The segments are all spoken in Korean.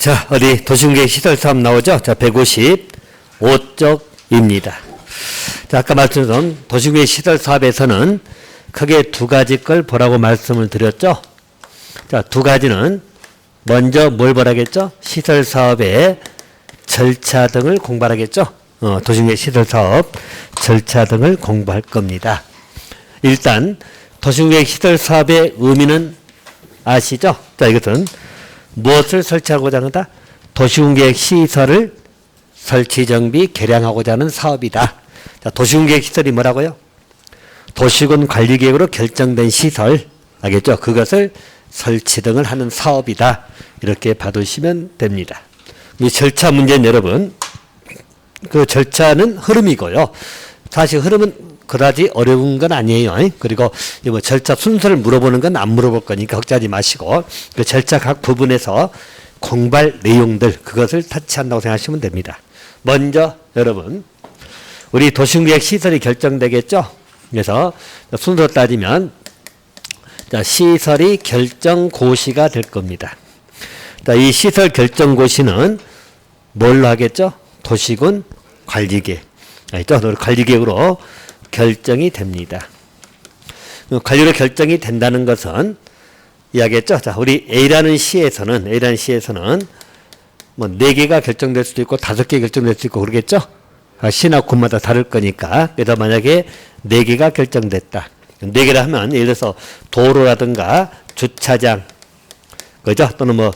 자, 어디 도시공계 시설사업 나오죠? 자, 155쪽입니다. 자, 아까 말씀드린 도시공계 시설사업에서는 크게 두 가지 걸 보라고 말씀을 드렸죠? 자, 두 가지는 먼저 뭘 보라겠죠? 시설사업의 절차 등을 공부하겠죠? 도시공계 시설사업 절차 등을 공부할 겁니다. 일단 도시공계 시설사업의 의미는 아시죠? 자, 이것은 무엇을 설치하고자 한다? 도시공계획 시설을 설치, 정비, 개량하고자 하는 사업이다. 자, 도시공계획 시설이 뭐라고요? 도시군 관리계획으로 결정된 시설, 알겠죠? 그것을 설치 등을 하는 사업이다. 이렇게 봐두시면 됩니다. 이 절차 문제는 여러분, 그 절차는 흐름이고요. 사실 흐름은 그다지 어려운 건 아니에요. 그리고 뭐 절차 순서를 물어보는 건 안 물어볼 거니까 걱정하지 마시고 그 절차 각 부분에서 공부할 내용들 그것을 터치한다고 생각하시면 됩니다. 먼저 여러분 우리 도시공계획 시설이 결정되겠죠. 그래서 순서로 따지면 자, 시설이 결정고시가 될 겁니다. 자, 이 시설 결정고시는 뭘로 하겠죠? 도시군 관리계획. 알죠? 관리계획으로 결정이 됩니다. 관리로 결정이 된다는 것은 이야기했죠. 자, 우리 A라는 시에서는 뭐 4개가 결정될 수도 있고 5개 결정될 수도 있고 그러겠죠. 시나 군마다 다를 거니까. 그래서 만약에 4개가 결정됐다. 4개라 하면 예를 들어서 도로라든가 주차장, 그죠? 또는 뭐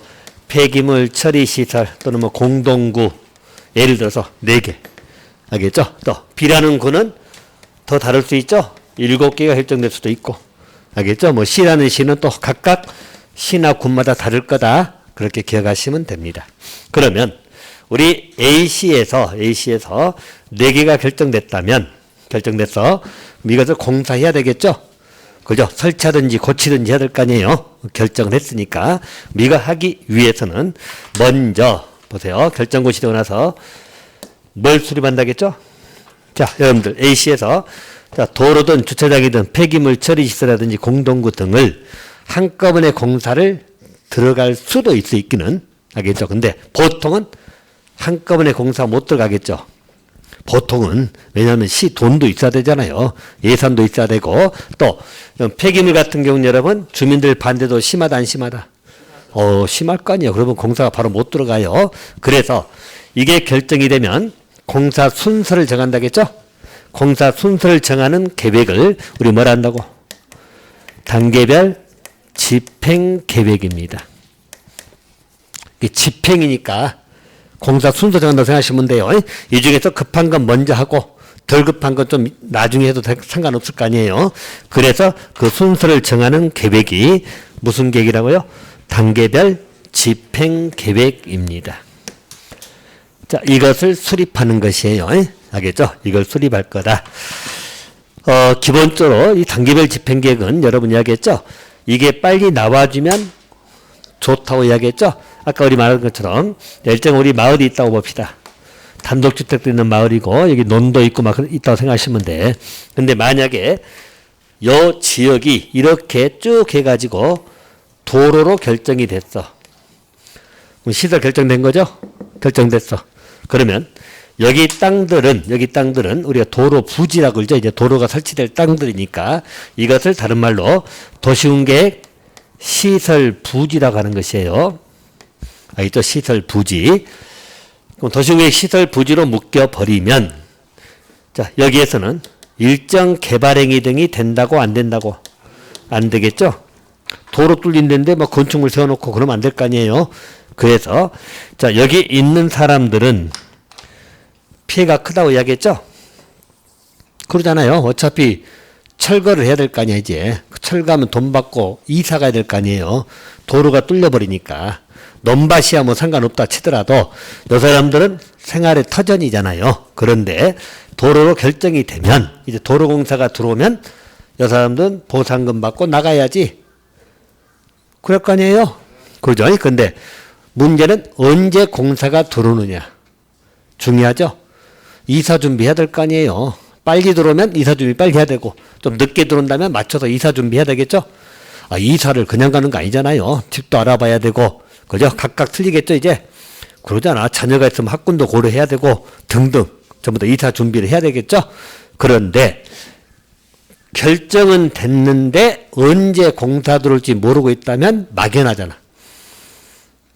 폐기물 처리 시설 또는 뭐 공동구 예를 들어서 4개. 알겠죠? 또 B라는 구는 더 다를 수 있죠? 7개가 결정될 수도 있고. 알겠죠? 뭐 C라는 시는 또 각각 시나 군마다 다를 거다. 그렇게 기억하시면 됩니다. 그러면 우리 A시에서 4개가 결정됐어. 이것을 공사해야 되겠죠? 그죠? 설치하든지 고치든지 해야 될 거 아니에요? 결정을 했으니까. 이거 하기 위해서는 먼저 보세요. 결정고시 되고 나서 뭘 수립한다겠죠? 자, 여러분들 A시에서 자, 도로든 주차장이든 폐기물 처리 시설이라든지 공동구 등을 한꺼번에 공사를 들어갈 수도 있기는 하겠죠. 근데 보통은 한꺼번에 공사 못 들어가겠죠. 보통은 왜냐하면 시 돈도 있어야 되잖아요. 예산도 있어야 되고 또 폐기물 같은 경우는 여러분 주민들 반대도 심하다 안 심하다? 심할 거 아니에요. 그러면 공사가 바로 못 들어가요. 그래서 이게 결정이 되면 공사 순서를 정한다겠죠? 공사 순서를 정하는 계획을 우리 뭐라 한다고? 단계별 집행 계획입니다. 집행이니까 공사 순서 정한다고 생각하시면 돼요. 이 중에서 급한 건 먼저 하고 덜 급한 건 좀 나중에 해도 상관없을 거 아니에요. 그래서 그 순서를 정하는 계획이 무슨 계획이라고요? 단계별 집행 계획입니다. 자, 이것을 수립하는 것이에요. 알겠죠? 이걸 수립할 거다. 기본적으로 이 단계별 집행계획은 여러분 이야기했죠? 이게 빨리 나와주면 좋다고 이야기했죠? 아까 우리 말한 것처럼 일정 우리 마을이 있다고 봅시다. 단독주택도 있는 마을이고 여기 논도 있고 막 있다고 생각하시면 돼. 근데 만약에 요 지역이 이렇게 쭉 해가지고 도로로 결정이 됐어. 시설 결정된 거죠? 결정됐어. 그러면 여기 땅들은 우리가 도로 부지라고 그러죠. 이제 도로가 설치될 땅들이니까 이것을 다른 말로 도시공계획 시설 부지라고 하는 것이에요. 알겠죠? 시설 부지. 그럼 도시공계획 시설 부지로 묶여버리면 자, 여기에서는 일정 개발행위 등이 된다고 안 된다고? 안 되겠죠? 도로 뚫린 데인데 뭐 건축물 세워놓고 그러면 안 될 거 아니에요? 그래서 자, 여기 있는 사람들은 피해가 크다고 이야기했죠? 그러잖아요. 어차피 철거를 해야 될 거 아니야, 이제. 철거하면 돈 받고 이사 가야 될 거 아니에요. 도로가 뚫려버리니까. 논밭이야 뭐 상관없다 치더라도 이 사람들은 생활의 터전이잖아요. 그런데 도로로 결정이 되면 이제 도로공사가 들어오면 이 사람들은 보상금 받고 나가야지. 그럴 거 아니에요? 그러죠? 근데 문제는 언제 공사가 들어오느냐. 중요하죠? 이사 준비해야 될 거 아니에요. 빨리 들어오면 이사 준비 빨리 해야 되고 좀 늦게 들어온다면 맞춰서 이사 준비해야 되겠죠? 이사를 그냥 가는 거 아니잖아요. 집도 알아봐야 되고 그죠? 각각 틀리겠죠 이제? 그러잖아. 자녀가 있으면 학군도 고려해야 되고 등등 전부 다 이사 준비를 해야 되겠죠. 그런데 결정은 됐는데 언제 공사 들어올지 모르고 있다면 막연하잖아.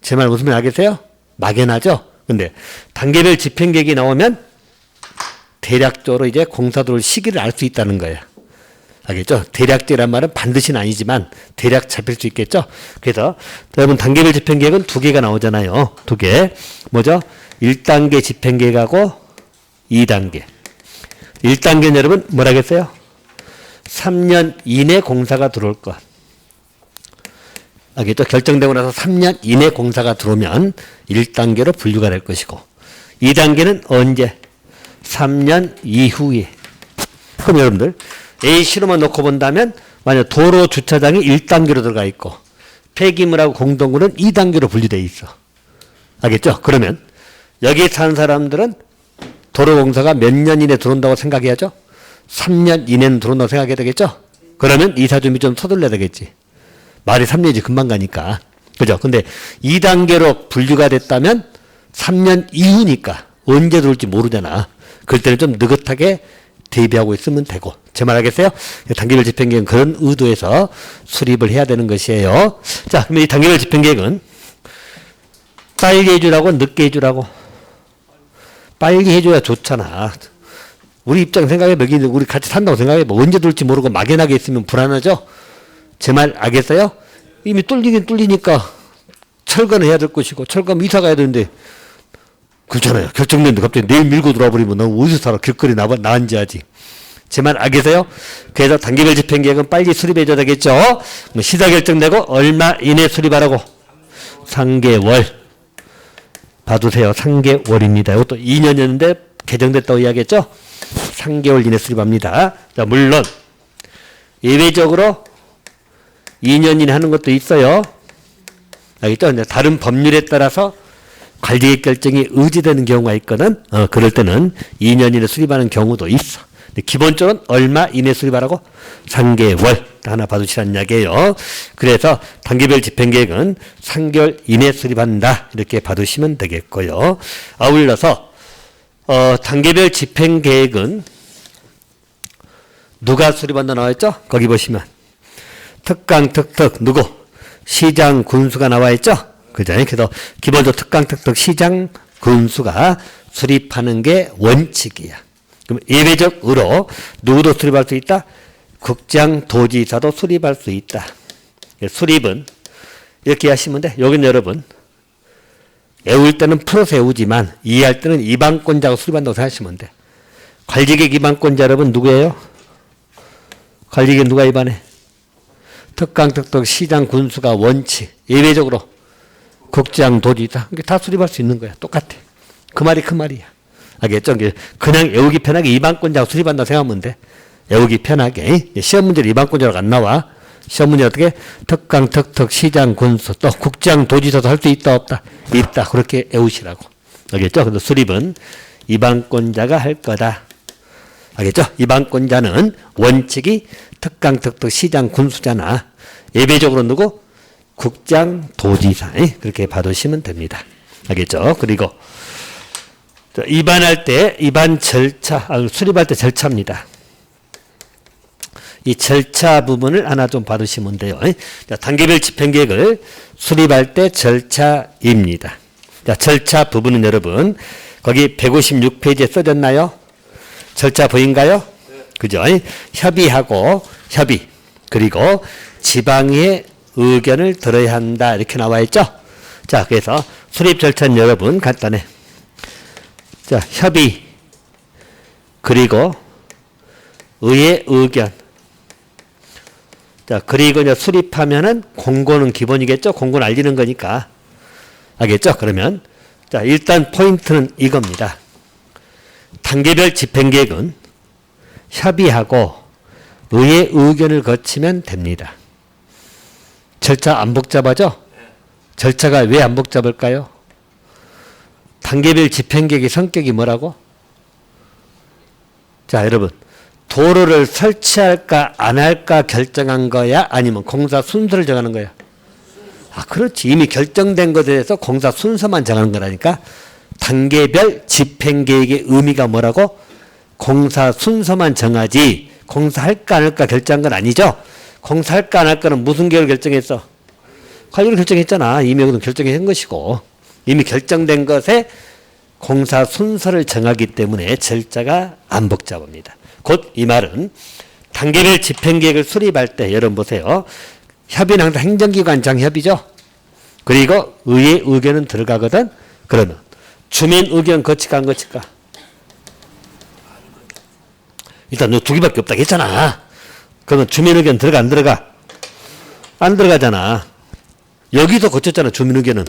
제 말 무슨 말 알겠어요? 막연하죠. 근데 단계별 집행계획이 나오면 대략적으로 이제 공사 들어올 시기를 알 수 있다는 거예요. 알겠죠? 대략적이란 말은 반드시는 아니지만 대략 잡힐 수 있겠죠? 그래서 여러분 단계별 집행계획은 두 개가 나오잖아요. 두 개. 뭐죠? 1단계 집행계획하고 2단계. 1단계는 여러분 뭐라겠어요? 3년 이내 공사가 들어올 것. 알겠죠? 결정되고 나서 3년 이내 공사가 들어오면 1단계로 분류가 될 것이고 2단계는 언제? 3년 이후에. 그럼 여러분들 A시로만 놓고 본다면 만약 도로 주차장이 1단계로 들어가 있고 폐기물하고 공동구는 2단계로 분류되어 있어. 알겠죠? 그러면 여기 사는 사람들은 도로공사가 몇 년 이내 들어온다고 생각해야죠? 3년 이내는 들어온다고 생각해야 되겠죠? 그러면 이사 준비 좀 서둘러야 되겠지. 말이 3년이지 금방 가니까. 그죠? 근데 2단계로 분류가 됐다면 3년 이후니까 언제 들어올지 모르잖아. 그럴 때는 좀 느긋하게 대비하고 있으면 되고. 제 말 알겠어요? 단계별 집행계획은 그런 의도에서 수립을 해야 되는 것이에요. 자, 그럼 이 단계별 집행계획은 빨리 해주라고 늦게 해주라고? 빨리 해줘야 좋잖아. 우리 입장 생각해, 여기 우리 같이 산다고 생각해. 뭐 언제 들지 모르고 막연하게 있으면 불안하죠? 제 말 알겠어요? 이미 뚫리긴 뚫리니까 철거는 해야 될 것이고, 철거하면 이사 가야 되는데, 그렇잖아요. 결정됐는데 갑자기 내일 밀고 들어와 버리면 너 어디서 살아? 길거리 나앉아야지. 제 말 알겠어요? 그래서 단계별 집행계획은 빨리 수립해줘야 되겠죠? 시사 결정되고 얼마 이내 수립하라고? 3개월. 봐두세요. 3개월입니다. 이것도 2년이었는데 개정됐다고 이야기했죠? 3개월 이내 수립합니다. 자, 물론 예외적으로 2년 이내 하는 것도 있어요. 알겠죠? 다른 법률에 따라서 관리계획 결정이 의지되는 경우가 있거든. 그럴 때는 2년 이내 수립하는 경우도 있어. 기본적으로는 얼마 이내 수립하라고? 3개월. 하나 봐두시라는 이야기예요. 그래서 단계별 집행계획은 3개월 이내 수립한다. 이렇게 봐두시면 되겠고요. 아울러서 단계별 집행계획은 누가 수립한다 나와있죠? 거기 보시면 특강, 특특, 누구? 시장, 군수가 나와있죠? 그죠? 그래서 기본적으로 특강, 특특, 시장, 군수가 수립하는 게 원칙이야. 그럼 예외적으로 누구도 수립할 수 있다? 국장, 도지사도 수립할 수 있다. 수립은 이렇게 하시면 돼. 여기는 여러분 외울 때는 풀어서 외우지만 이해할 때는 입안권자가 수립한다고 생각하시면 돼. 관리계획 입안권자 여러분 누구예요? 관리계획 누가 입안해? 특강, 특특, 시장, 군수가 원칙. 예외적으로 국장, 도지사. 이게 다 수립할 수 있는 거야. 똑같아. 그 말이 그 말이야. 알겠죠? 그냥 외우기 편하게 입안권자가 수립한다고 생각하면 돼. 외우기 편하게. 시험 문제는 입안권자로 안 나와. 시험 문제 어떻게? 특강, 특특, 시장, 군수, 또 국장, 도지사도 할 수 있다, 없다? 있다. 그렇게 외우시라고. 알겠죠? 그래서 수립은 입안권자가 할 거다. 알겠죠? 입안권자는 원칙이 특강, 특특, 시장, 군수잖아. 예외적으로 누구? 국장, 도지사. 그렇게 봐두시면 됩니다. 알겠죠? 그리고 입안할 때 입안 절차, 수립할 때 절차입니다. 이 절차 부분을 하나 좀 봐두시면 돼요. 자, 단계별 집행계획을 수립할 때 절차입니다. 자, 절차 부분은 여러분 거기 156페이지에 써졌나요? 절차 보인가요? 그죠? 협의하고 협의 그리고 지방의 의견을 들어야 한다 이렇게 나와 있죠? 자, 그래서 수립 절차는 여러분 간단해. 자, 협의 그리고 의의 의견. 자, 그리고 이제 수립하면은 공고는 기본이겠죠? 공고는 알리는 거니까. 알겠죠? 그러면 자, 일단 포인트는 이겁니다. 단계별 집행계획은 협의하고 의의 의견을 거치면 됩니다. 절차 안 복잡하죠? 절차가 왜 안 복잡할까요? 단계별 집행계획의 성격이 뭐라고? 자, 여러분 도로를 설치할까 안 할까 결정한 거야? 아니면 공사 순서를 정하는 거야? 아, 그렇지. 이미 결정된 것에 대해서 공사 순서만 정하는 거라니까. 단계별 집행계획의 의미가 뭐라고? 공사 순서만 정하지 공사할까 안 할까 결정한 건 아니죠. 공사할까 안 할까는 무슨 계획을 결정했어? 관리를 결정했잖아. 이미 여기는 결정한 것이고 이미 결정된 것에 공사 순서를 정하기 때문에 절차가 안 복잡합니다. 곧 이 말은 단계별 집행계획을 수립할 때 여러분 보세요. 협의는 항상 행정기관장 협의죠. 그리고 의회 의견은 들어가거든. 그러면 주민 의견 거칠까 안 거칠까? 일단 너 두 개밖에 없다고 했잖아. 그러면 주민 의견 들어가 안 들어가? 안 들어가잖아. 여기서 거쳤잖아. 주민 의견은.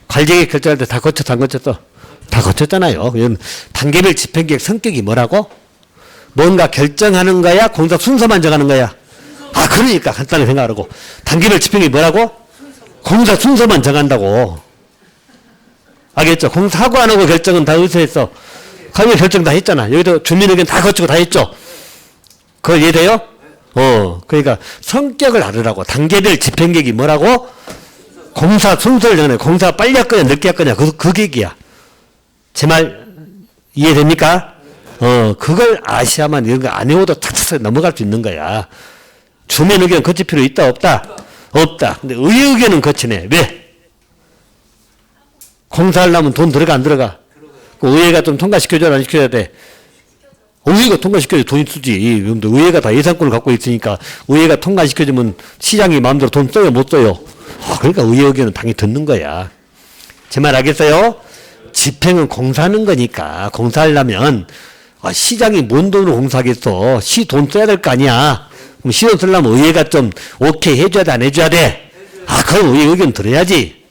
관리계획 결정할 때 다 거쳤어 안 거쳤어? 다 거쳤잖아요. 이건 단계별 집행계획 성격이 뭐라고? 뭔가 결정하는 거야? 공사 순서만 정하는 거야? 아, 그러니까 간단히 생각하라고. 단계별 집행이 뭐라고? 공사 순서만 정한다고. 알겠죠? 공사하고 안 하고 결정은 다 어디서 했어? 관계 결정 다 했잖아. 여기도 주민 의견 다 거치고 다 했죠? 그거 이해돼요? 그러니까 성격을 알으라고. 단계별 집행계획이 뭐라고? 공사 순서를 정해. 공사 빨리 할 거냐 늦게 할 거냐 그 계획이야. 제 말 이해됩니까? 그걸 아셔야만 이런 거 안 해오도 탁탁 넘어갈 수 있는 거야. 주민 의견 거칠 필요 있다 없다? 없다. 근데 의회 의견은 거치네. 왜? 공사하려면 돈 들어가 안 들어가? 의회가 좀 통과시켜줘야 안 시켜야 돼? 의회가 통과시켜야 돈이 쓰지. 의회가 다 예산권을 갖고 있으니까 의회가 통과시켜주면 시장이 마음대로 돈 써요 못 써요? 그러니까 의회 의견은 당연히 듣는 거야. 제 말 알겠어요? 집행은 공사하는 거니까 공사하려면 시장이 뭔 돈으로 공사하겠어. 시 돈 써야 될 거 아니야. 그럼 시 돈 쓰려면 의회가 좀 오케이 해줘야 돼 안 해줘야 돼? 그럼 의회 의견 들어야지.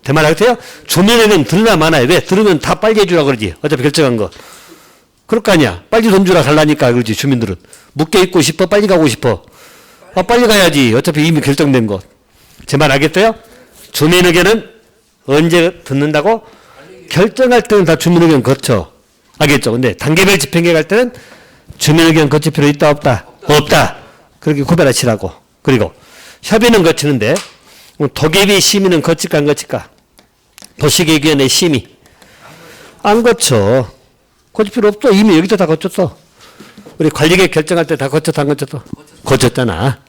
제 말 알겠어요? 주민 의견 들으나 마나요. 왜? 들으면 다 빨리 해주라 그러지. 어차피 결정한 거. 그럴 거 아니야. 빨리 돈 주라 달라니까 그러지. 주민들은. 묶여 있고 싶어? 빨리 가고 싶어? 빨리 가야지. 어차피 이미 결정된 거. 제 말 알겠어요? 주민 의견은 언제 듣는다고? 결정할 때는 다 주민 의견 거쳐. 알겠죠? 근데 단계별 집행계획 할 때는 주민 의견 거칠 필요 있다 없다? 없다. 그렇게 구별하시라고. 그리고 협의는 거치는데 도계비 심의는 거칠까 안 거칠까? 도시계획위원회 심의. 안 거쳐. 거칠 필요 없어. 이미 여기서 다 거쳤어. 우리 관리계획 결정할 때 다 거쳤어 안 거쳤어? 거쳤잖아.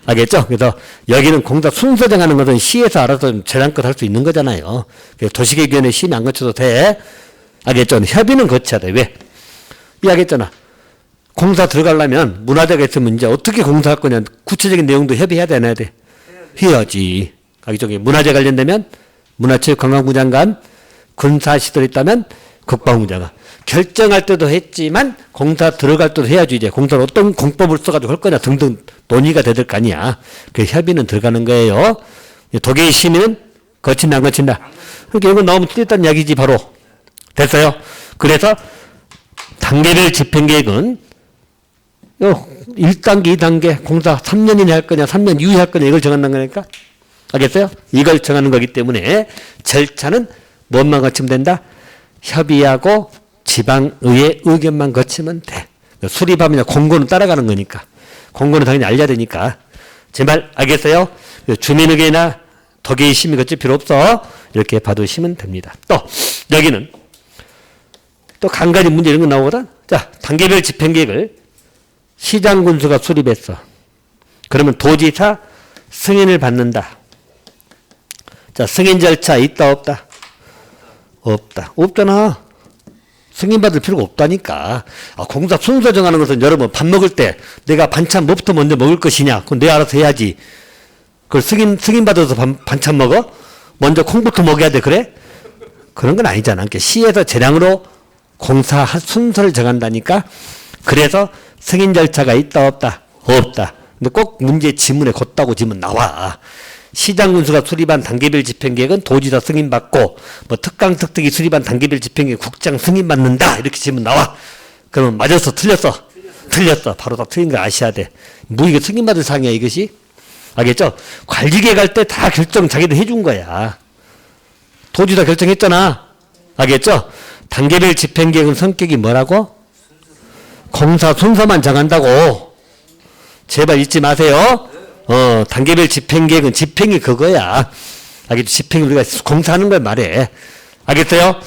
알겠죠? 그래서 여기는 공사 순서 정하는 것은 시에서 알아서 재량껏 할 수 있는 거잖아요. 도시계획위원회 심의 안 거쳐도 돼. 알겠죠? 협의는 거쳐야 돼. 왜? 이야기했잖아. 공사 들어가려면 문화재가 있으면 이제 어떻게 공사할 거냐. 구체적인 내용도 협의해야 되나 해야 돼? 해야지. 알겠죠? 문화재 관련되면 문화체육관광부 장관, 군사시설 있다면 국방부 장관. 결정할 때도 했지만 공사 들어갈 때도 해야지. 이제 공사를 어떤 공법을 써가지고 할 거냐 등등 논의가 될 거 아니야. 그 협의는 들어가는 거예요. 도계의 심의는 거친다 안 거친다? 그러니까 이거 나오면 틀렸다는 이야기지 바로. 됐어요? 그래서 단계별 집행계획은 1단계, 2단계 공사 3년 이내 할 거냐 3년 이후에 할 거냐 이걸 정한다는 거니까. 알겠어요? 이걸 정하는 거기 때문에 절차는 뭔만 거치면 된다? 협의하고 지방의회 의견만 거치면 돼. 수립하면 공고는 따라가는 거니까. 공고는 당연히 알려야 되니까. 제 말 알겠어요? 주민의견이나 도계의 심의 거칠 필요 없어. 이렇게 봐두시면 됩니다. 또 여기는 또 간간히 문제 이런 거 나오거든. 자, 단계별 집행계획을 시장군수가 수립했어. 그러면 도지사 승인을 받는다. 자, 승인 절차 있다 없다? 없다. 없잖아. 승인받을 필요가 없다니까. 공사 순서 정하는 것은 여러분 밥 먹을 때 내가 반찬 뭐부터 먼저 먹을 것이냐. 그건 내가 알아서 해야지. 그걸 승인받아서 반찬 먹어? 먼저 콩부터 먹어야 돼. 그래? 그런 건 아니잖아. 그러니까 시에서 재량으로 공사 순서를 정한다니까. 그래서 승인 절차가 있다 없다? 없다. 근데 꼭 문제 지문에 걷다고 지문 나와. 시장군수가 수립한 단계별 집행계획은 도지사 승인받고 뭐 특강특특이 수립한 단계별 집행계획 국장 승인받는다 이렇게 지문 나와. 그러면 맞았어 틀렸어? 틀렸어. 바로 다 틀린 거 아셔야 돼. 뭐 이게 승인받을 사항이야 이것이? 알겠죠? 관리계획 할 때 다 결정 자기들 해준 거야. 도지사 결정했잖아. 알겠죠? 단계별 집행계획은 성격이 뭐라고? 공사 순서만 정한다고. 제발 잊지 마세요. 단계별 집행계획은 집행이 그거야. 알겠죠? 집행이 우리가 공사하는 걸 말해. 알겠어요?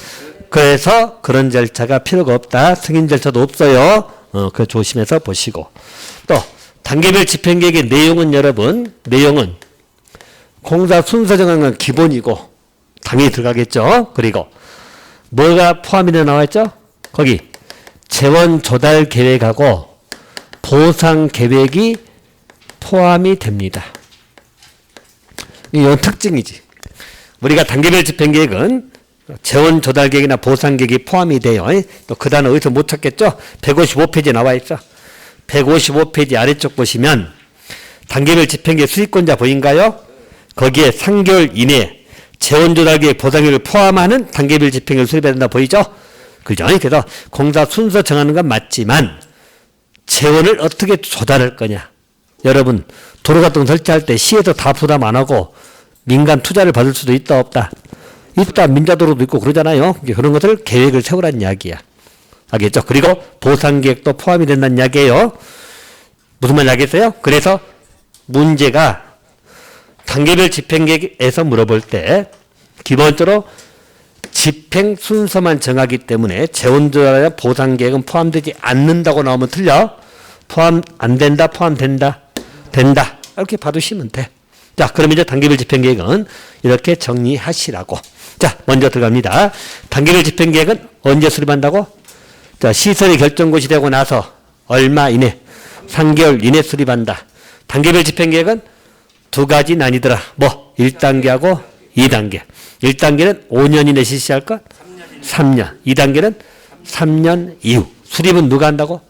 그래서 그런 절차가 필요가 없다. 승인 절차도 없어요. 그 조심해서 보시고. 또 단계별 집행계획의 내용은 여러분, 내용은 공사 순서 정하는 건 기본이고 당연히 들어가겠죠. 그리고 뭐가 포함이 되어 나와 있죠? 거기 재원 조달 계획하고 보상 계획이 포함이 됩니다. 이건 특징이지. 우리가 단계별 집행계획은 재원 조달 계획이나 보상 계획이 포함이 돼요. 또 그 단어 어디서 못 찾겠죠? 155페이지에 나와 있어. 155페이지 아래쪽 보시면 단계별 집행계획 수익권자 보인가요? 거기에 3개월 이내 재원 조달 계획 보상 계획을 포함하는 단계별 집행계획을 수립해야 된다 보이죠? 그죠? 그래서 공사 순서 정하는 건 맞지만 재원을 어떻게 조달할 거냐. 여러분 도로 같은 거 설치할 때 시에서 다 부담 안 하고 민간 투자를 받을 수도 있다 없다. 있다. 민자도로도 있고 그러잖아요. 그런 것들 계획을 세우라는 이야기야. 알겠죠? 그리고 보상계획도 포함이 된다는 이야기예요. 무슨 말인지 알겠어요? 그래서 문제가 단계별 집행계획에서 물어볼 때 기본적으로 집행 순서만 정하기 때문에 재원조달이나 보상계획은 포함되지 않는다고 나오면 틀려. 포함 안 된다, 포함된다, 된다. 이렇게 봐두시면 돼. 자, 그럼 이제 단계별 집행계획은 이렇게 정리하시라고. 자, 먼저 들어갑니다. 단계별 집행계획은 언제 수립한다고? 자, 시설이 결정고시 되고 나서 얼마 이내, 3개월 이내 수립한다. 단계별 집행계획은 두 가지 나뉘더라. 뭐 1단계하고 2단계. 1단계는 5년 이내 실시할 것? 3년. 2단계는 3년 이후. 수립은 누가 한다고?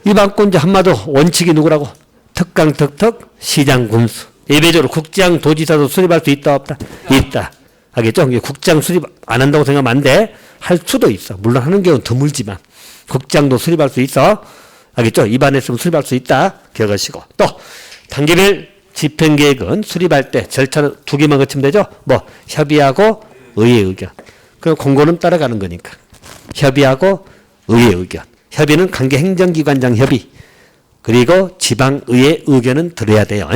위반권자. 한마디로 원칙이 누구라고? 특강, 특특, 시장, 군수. 예외적으로 국장, 도지사도 수립할 수 있다 없다? 있다. 알겠죠? 국장 수립 안 한다고 생각하면 안 돼. 할 수도 있어. 물론 하는 경우는 드물지만 국장도 수립할 수 있어. 알겠죠? 입안했으면 수립할 수 있다. 기억하시고. 또 단계별 집행계획은 수립할 때 절차는 두 개만 거치면 되죠. 뭐 협의하고 의회 의견. 그럼 공고는 따라가는 거니까. 협의하고 의회 의견. 협의는 관계행정기관장 협의. 그리고 지방의회 의견은 들어야 돼요.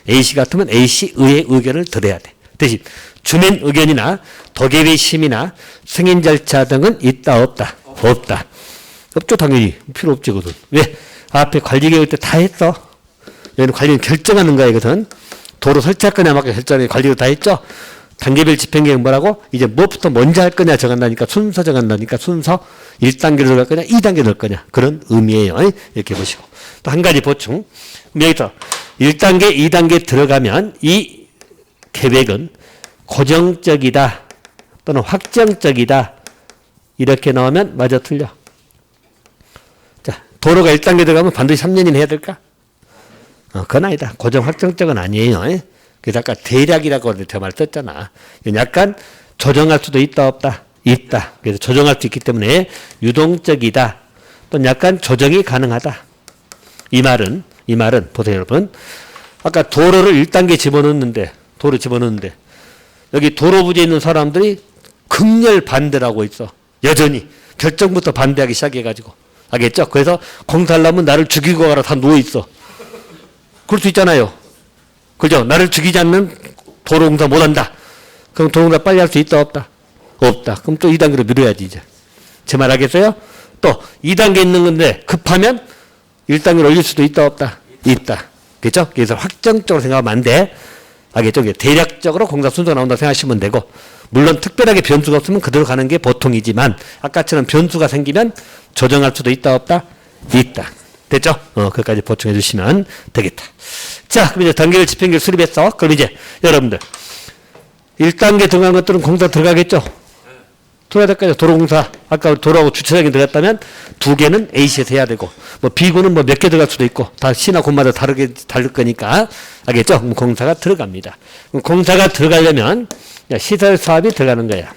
A씨 같으면 A씨 의회 의견을 들어야 돼. 대신 주민 의견이나 도계위 심의나 승인 절차 등은 있다 없다? 없다. 없죠. 당연히. 필요 없지. 그것은. 왜? 앞에 관리계획 때 다 했어. 여기는 관리는 결정하는 거야. 이것은. 도로 설치할 거냐 말까 결정하는 관리도 다 했죠. 단계별 집행계획 뭐라고? 이제 무엇부터 먼저 할 거냐 정한다니까 순서 정한다니까 순서 1단계로 들어갈 거냐 2단계로 들어갈 거냐 그런 의미예요. 이렇게 보시고 또 한 가지 보충. 여기서 1단계 2단계 들어가면 이 계획은 고정적이다 또는 확정적이다 이렇게 나오면 맞아 틀려. 자, 도로가 1단계 들어가면 반드시 3년이나 해야 될까? 그건 아니다. 고정 확정적은 아니에요. 그래서 아까 대략이라고 제가 말 썼잖아. 약간 조정할 수도 있다 없다? 있다. 그래서 조정할 수 있기 때문에 유동적이다. 또는 약간 조정이 가능하다. 이 말은 보세요 여러분. 아까 도로를 1단계 집어넣는데 여기 도로 부지에 있는 사람들이 극렬 반대를 하고 있어. 여전히 결정부터 반대하기 시작해가지고. 알겠죠? 그래서 공사하려면 나를 죽이고 가라 다 누워있어. 그럴 수 있잖아요. 그죠? 나를 죽이지 않는 도로공사 못한다. 그럼 도로공사 빨리 할 수 있다 없다? 없다. 그럼 또 2단계로 미뤄야지 이제. 제 말 알겠어요? 또 2단계 있는 건데 급하면 1단계로 올릴 수도 있다 없다? 있다. 그죠? 그래서 확정적으로 생각하면 안 돼. 알겠죠? 대략적으로 공사 순서가 나온다 생각하시면 되고 물론 특별하게 변수가 없으면 그대로 가는 게 보통이지만 아까처럼 변수가 생기면 조정할 수도 있다 없다? 있다. 됐죠? 그것까지 보충해 주시면 되겠다. 자, 그럼 이제 단계별 집행계획 수립했어. 그럼 이제 여러분들 1단계 들어간 것들은 공사 들어가겠죠? 들어야 될 거죠. 도로공사. 아까 도로하고 주차장에 들어갔다면 2개는 A시에서 해야 되고 뭐 B구는 뭐 몇 개 들어갈 수도 있고 다 시나 곳마다 다를 거니까 알겠죠? 그럼 공사가 들어갑니다. 그럼 공사가 들어가려면 시설 사업이 들어가는 거야.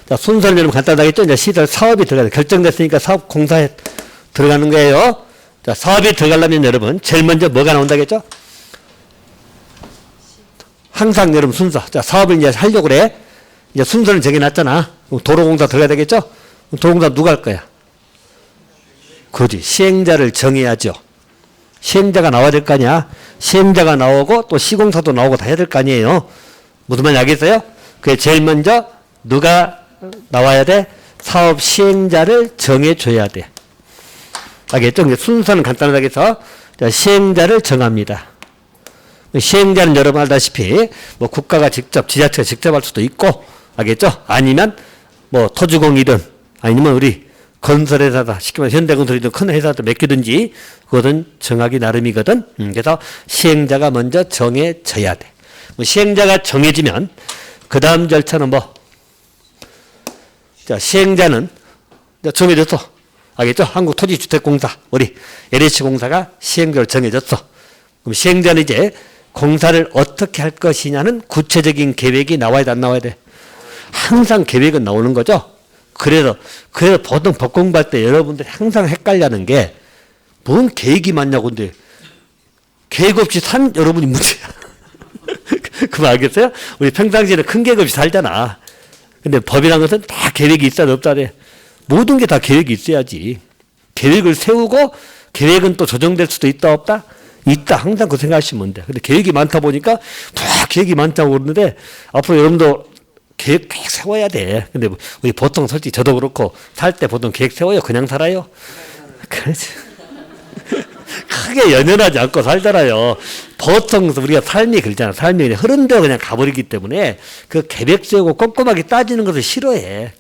자, 순서는 여러분 간단하겠죠? 이제 시설 사업이 들어가야 돼. 결정됐으니까 사업 공사에 들어가는 거예요. 자, 사업이 들어가려면 여러분 제일 먼저 뭐가 나온다겠죠? 항상 여러분 순서. 자, 사업을 이제 하려고 그래. 이제 순서를 정해놨잖아. 도로공사 들어가야 되겠죠? 도로공사 누가 할 거야? 그렇지. 시행자를 정해야죠. 시행자가 나와야 될 거 아니야. 시행자가 나오고 또 시공사도 나오고 다 해야 될 거 아니에요. 무슨 말인지 알겠어요? 그게 제일 먼저 누가 나와야 돼? 사업 시행자를 정해줘야 돼. 알겠죠? 순서는 간단하게 해서 시행자를 정합니다. 시행자는 여러분 알다시피 뭐 국가가 직접, 지자체가 직접 할 수도 있고, 알겠죠? 아니면 뭐 토주공이든 아니면 우리 건설회사다, 쉽게 말해 현대건설이든 큰 회사도 맡기든지 그것은 정하기 나름이거든. 그래서 시행자가 먼저 정해져야 돼. 뭐 시행자가 정해지면 그 다음 절차는 뭐? 자, 시행자는 정해졌어. 알겠죠? 한국토지주택공사, 우리 LH공사가 시행자를 정해졌어. 그럼 시행자는 이제 공사를 어떻게 할 것이냐는 구체적인 계획이 나와야 돼, 안 나와야 돼? 항상 계획은 나오는 거죠. 그래서 보통 법 공부할 때 여러분들이 항상 헷갈려하는 게 뭔 계획이 많냐고. 근데 계획 없이 산 여러분이 문제야. 그거 알겠어요? 우리 평상시에는 큰 계획 없이 살잖아. 근데 법이란 것은 다 계획이 있어야 없다 돼. 모든 게 다 계획이 있어야지. 계획을 세우고 계획은 또 조정될 수도 있다 없다? 있다. 항상 그 생각하시면 돼. 근데 계획이 많다 보니까 다 계획이 많다고 그러는데 앞으로 여러분도 계획 세워야 돼. 근데 우리 보통 솔직히 저도 그렇고 살 때 보통 계획 세워요? 그냥 살아요? 그렇지. 크게 연연하지 않고 살잖아요. 보통 우리가 삶이 그렇잖아. 삶이 그냥 흐름대로 그냥 가버리기 때문에 그 계획 세우고 꼼꼼하게 따지는 것을 싫어해.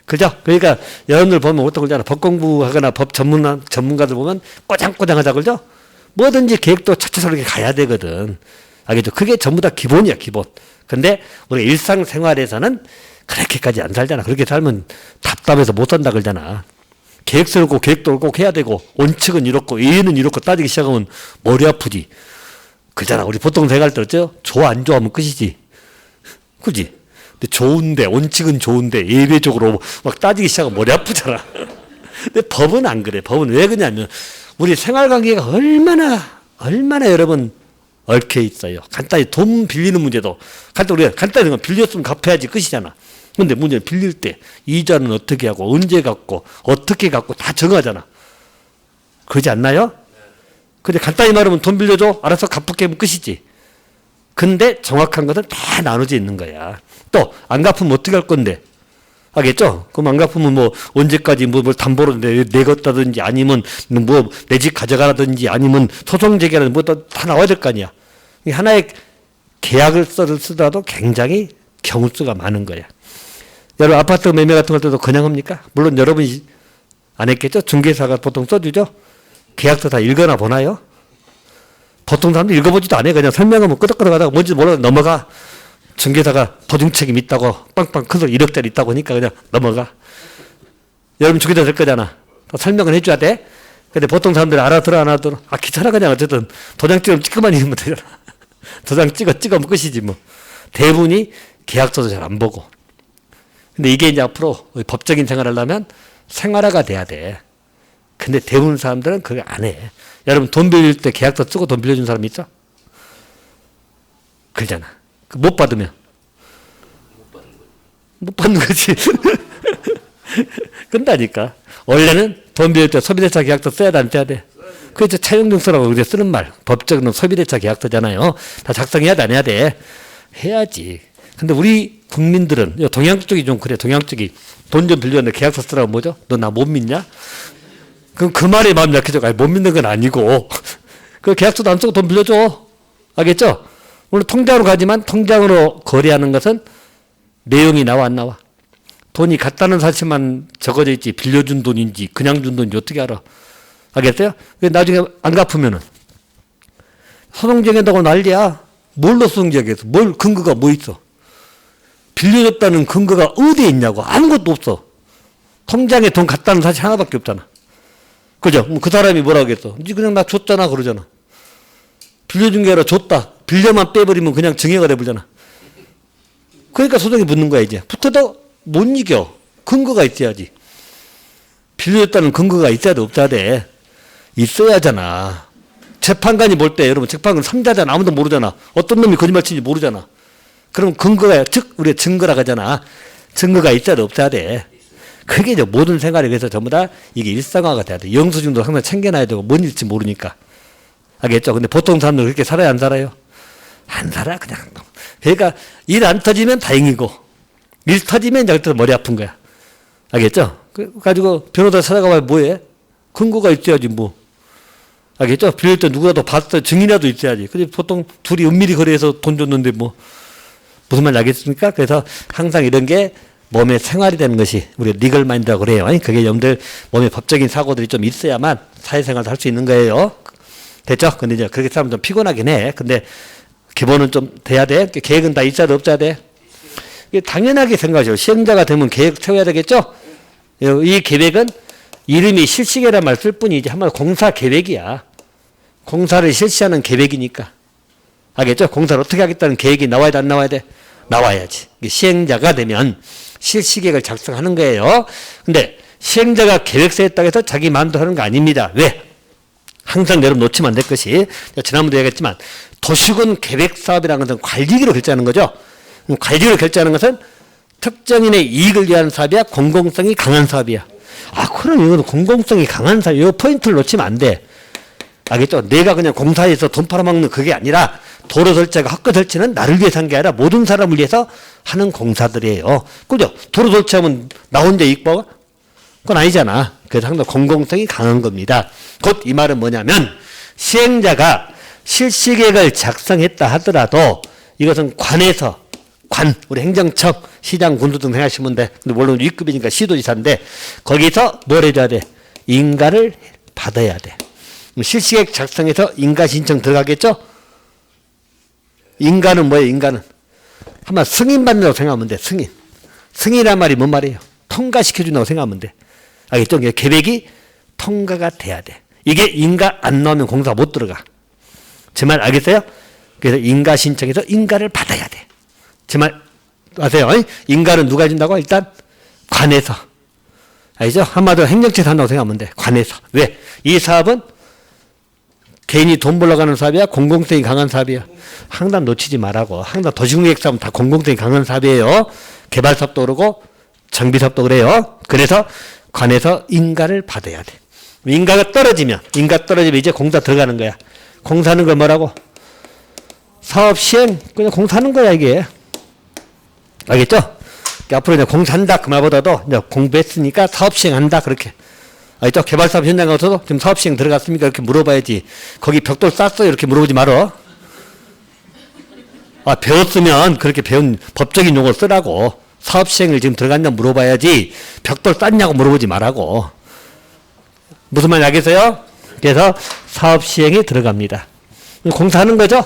그죠? 그러니까 여러분들 보면 어떤 거잖아. 법 공부하거나 법 전문가들 보면 꼬장꼬장하자 그러죠? 뭐든지 계획도 차차차게 가야 되거든. 알겠죠? 그게 전부 다 기본이야, 기본. 근데 우리 일상생활에서는 그렇게까지 안 살잖아. 그렇게 살면 답답해서 못 산다 그러잖아. 계획 세우고 계획도 꼭 해야 되고 원칙은 이렇고 예는 이렇고 따지기 시작하면 머리 아프지. 그잖아. 우리 보통 생각할 때 어쩌죠? 좋아 안 좋아하면 끝이지. 그지? 근데 좋은데 원칙은 좋은데 예외적으로 막 따지기 시작하면 머리 아프잖아. 근데 법은 안 그래. 법은 왜 그러냐면 우리 생활관계가 얼마나 여러분 얽혀 있어요. 간단히 돈 빌리는 문제도 우리가 간단히 빌렸으면 갚아야지 끝이잖아. 근데 문제는 빌릴 때 이자는 어떻게 하고 언제 갚고 어떻게 갚고 다 정하잖아. 그러지 않나요? 근데 간단히 말하면 돈 빌려줘 알아서 갚을게 하면 끝이지. 근데 정확한 것은 다 나눠져 있는 거야. 또 안 갚으면 어떻게 할 건데? 알겠죠? 그럼 안 갚으면 뭐 언제까지 뭘 담보로 내겠다든지 아니면 뭐 내 집 가져가라든지 아니면 소송 제기하는 뭐 다 나와야 될 거 아니야. 하나의 계약을 쓰더라도 굉장히 경우수가 많은 거야. 여러분 아파트 매매 같은 것도 그냥 합니까? 물론 여러분이 안 했겠죠? 중개사가 보통 써주죠? 계약서 다 읽거나 보나요? 보통 사람들 읽어보지도 않아요. 그냥 설명하면 끄덕끄덕 하다가 뭔지 몰라도 넘어가. 중개사가 보증책임 있다고 빵빵 큰 소리 1억짜리 있다고 하니까 그냥 넘어가. 여러분 중개사 될 거잖아. 설명을 해줘야 돼. 근데 보통 사람들이 알아들어 안 알아들어. 귀찮아 그냥 어쨌든 도장 찍으면 읽으면 되잖아. 도장 찍으면 끝이지 뭐. 대부분이 계약서도 잘 안 보고. 근데 이게 이제 앞으로 법적인 생활을 하려면 생활화가 돼야 돼. 근데 대부분 사람들은 그거 안 해. 여러분 돈 빌릴 때 계약서 쓰고 돈 빌려준 사람 있어? 그러잖아. 못 받으면? 못 받는 거지. 끝나니까. 원래는 돈 빌릴 때 소비대차 계약서 써야 돼, 안 써야 돼? 그래서 차용증서라고 그래 쓰는 말. 법적으로는 소비대차 계약서잖아요. 다 작성해야 돼, 안 해야 돼? 해야지. 근데 우리 국민들은, 동양 쪽이 좀 그래, 동양 쪽이. 돈 좀 빌렸는데 계약서 쓰라고 뭐죠? 너 나 못 믿냐? 그럼 그 말에 마음 약해져. 못 믿는 건 아니고. 그 계약서도 안 쓰고 돈 빌려줘. 알겠죠? 물론 통장으로 가지만 통장으로 거래하는 것은 내용이 나와 안 나와? 돈이 갔다는 사실만 적어져 있지 빌려준 돈인지 그냥 준 돈인지 어떻게 알아? 알겠어요? 나중에 안 갚으면은 소송 정한다고 난리야. 뭘로 소송 정했어? 뭘 근거가 뭐 있어? 빌려줬다는 근거가 어디에 있냐고. 아무것도 없어. 통장에 돈 갔다는 사실 하나밖에 없잖아. 그죠? 그 사람이 뭐라고 했어? 니 그냥 나 줬잖아 그러잖아. 빌려준 게 아니라 줬다. 빌려만 빼버리면 그냥 증여가 돼버리잖아. 그러니까 소송이 붙는 거야 이제. 붙어도 못 이겨. 근거가 있어야지. 빌려줬다는 근거가 있어야 돼 없어야 돼? 있어야 하잖아. 재판관이 볼 때 여러분 재판관 3자잖아. 아무도 모르잖아. 어떤 놈이 거짓말 치는지 모르잖아. 그럼 근거가 즉 우리가 증거라고 하잖아. 증거가 있어야 돼 없어야 돼? 그게 이제 모든 생활에 대해서 전부 다 이게 일상화가 돼야 돼. 영수증도 항상 챙겨놔야 되고 뭔 일인지 모르니까. 알겠죠? 근데 보통 사람들 그렇게 살아요, 안 살아요? 안 살아, 그냥. 그러니까 일 안 터지면 다행이고, 일 터지면 이제 그때 머리 아픈 거야. 알겠죠? 가지고 변호사 찾아가면 뭐해? 근거가 있어야지, 뭐. 알겠죠? 빌릴 때 누구라도 봤어. 증인이라도 있어야지. 근데 보통 둘이 은밀히 거래해서 돈 줬는데 뭐. 무슨 말인지 알겠습니까? 그래서 항상 이런 게 몸의 생활이 되는 것이 우리가 리걸 마인드라고 그래요. 그게 여러분들 몸에 법적인 사고들이 좀 있어야만 사회생활도 할 수 있는 거예요. 됐죠? 근데 이제 그렇게 사면 좀 피곤하긴 해. 근데 기본은 좀 돼야 돼. 계획은 다 있어야 돼, 없어야 돼? 이게 당연하게 생각하죠. 시행자가 되면 계획 세워야 되겠죠? 이 계획은 이름이 실시계란 말 쓸 뿐이지 한마디로 공사 계획이야. 공사를 실시하는 계획이니까. 알겠죠? 공사를 어떻게 하겠다는 계획이 나와야 돼, 안 나와야 돼? 나와야지. 시행자가 되면 실시계획을 작성하는 거예요. 근데 시행자가 계획서에 했다고 해서 자기 마음대로 하는 거 아닙니다. 왜? 항상 여러분 놓치면 안 될 것이, 지난번도 얘기했지만 도시군 계획사업이라는 것은 관리기로 결제하는 거죠. 관리기로 결제하는 것은 특정인의 이익을 위한 사업이야, 공공성이 강한 사업이야. 아, 그럼 이거는 공공성이 강한 사업, 이 포인트를 놓치면 안 돼. 알겠죠? 내가 그냥 공사에서 돈 팔아먹는 그게 아니라 도로 설치가 학교 설치는 나를 위해서 한 게 아니라 모든 사람을 위해서 하는 공사들이에요. 그죠? 도로 설치하면 나 혼자 이익 봐? 그건 아니잖아. 그래서 항상 공공성이 강한 겁니다. 곧 이 말은 뭐냐면 시행자가 실시계획을 작성했다 하더라도 이것은 관에서 우리 행정청, 시장, 군수 등 생각하시면 돼. 근데 물론 윗급이니까 시도지사인데 거기서 뭘 해줘야 돼? 인가를 받아야 돼. 실시계획 작성해서 인가 신청 들어가겠죠? 인가는 뭐예요? 인가는 한번 승인 받는다고 생각하면 돼. 승인이란 말이 뭔 말이에요? 통과시켜준다고 생각하면 돼. 알겠죠? 계획이 통과가 돼야 돼. 이게 인가 안 나오면 공사 못 들어가. 제 말 알겠어요? 그래서 인가 신청해서 인가를 받아야 돼. 제 말 아세요? 인가는 누가 준다고? 일단 관에서. 알죠? 한마디로 행정처에서 한다고 생각하면 돼. 관에서. 왜? 이 사업은 개인이 돈 벌러 가는 사업이야? 공공성이 강한 사업이야? 항상 놓치지 말라고. 항상 도시공획 사업은 다 공공성이 강한 사업이에요. 개발 사업도 그러고 정비 사업도 그래요. 그래서 관에서 인가를 받아야 돼. 인가 떨어지면 이제 공사 들어가는 거야. 공사하는 걸 뭐라고? 사업 시행, 그냥 공사하는 거야, 이게. 알겠죠? 그러니까 앞으로 이제 공사한다, 그 말보다도 이제 공부했으니까 사업 시행한다, 그렇게. 알겠죠? 개발 사업 현장 가서도 지금 사업 시행 들어갔습니까? 이렇게 물어봐야지. 거기 벽돌 쌌어요? 이렇게 물어보지 말어. 아, 배웠으면 그렇게 배운 법적인 용어를 쓰라고. 사업 시행을 지금 들어갔냐 물어봐야지. 벽돌 쌌냐고 물어보지 말라고. 무슨 말인지 알겠어요? 그래서 사업 시행에 들어갑니다. 공사하는 거죠?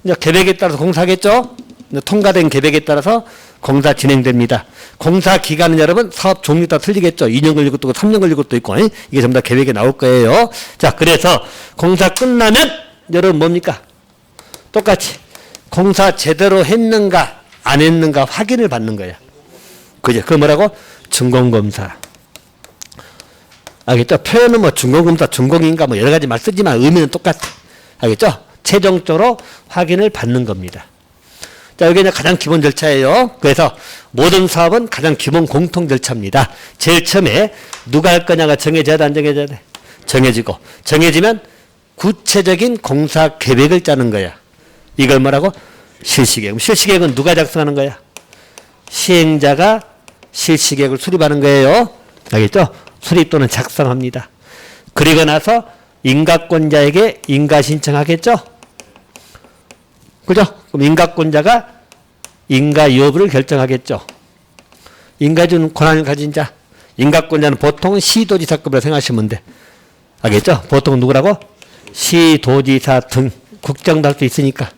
이제 계획에 따라서 공사하겠죠? 통과된 계획에 따라서 공사 진행됩니다. 공사 기간은 여러분 사업 종류 따라 틀리겠죠? 2년 걸릴 것도 있고 3년 걸릴 것도 있고 이게 전부 다 계획에 나올 거예요. 자, 그래서 공사 끝나면 여러분 뭡니까? 똑같이 공사 제대로 했는가 안 했는가 확인을 받는 거야. 그죠? 그 뭐라고? 준공검사. 알겠죠? 표현은 뭐 준공검사, 준공인가 뭐 여러 가지 말 쓰지만 의미는 똑같아. 알겠죠? 최종적으로 확인을 받는 겁니다. 자, 여기 이제 가장 기본 절차예요. 그래서 모든 사업은 가장 기본 공통 절차입니다. 제일 처음에 누가 할 거냐가 정해져야 돼, 안 정해져야 돼? 정해지고. 정해지면 구체적인 공사 계획을 짜는 거야. 이걸 뭐라고? 실시계획. 실시계획은 누가 작성하는 거야? 시행자가 실시계획을 수립하는 거예요. 알겠죠? 수립 또는 작성합니다. 그리고 나서 인가권자에게 인가 신청하겠죠? 그죠? 그럼 인가권자가 인가 여부를 결정하겠죠. 인가준 권한을 가진 자. 인가권자는 보통 시도지사급으로 생각하시면 돼. 알겠죠? 보통 누구라고? 시도지사 등 국정도 할 수 있으니까.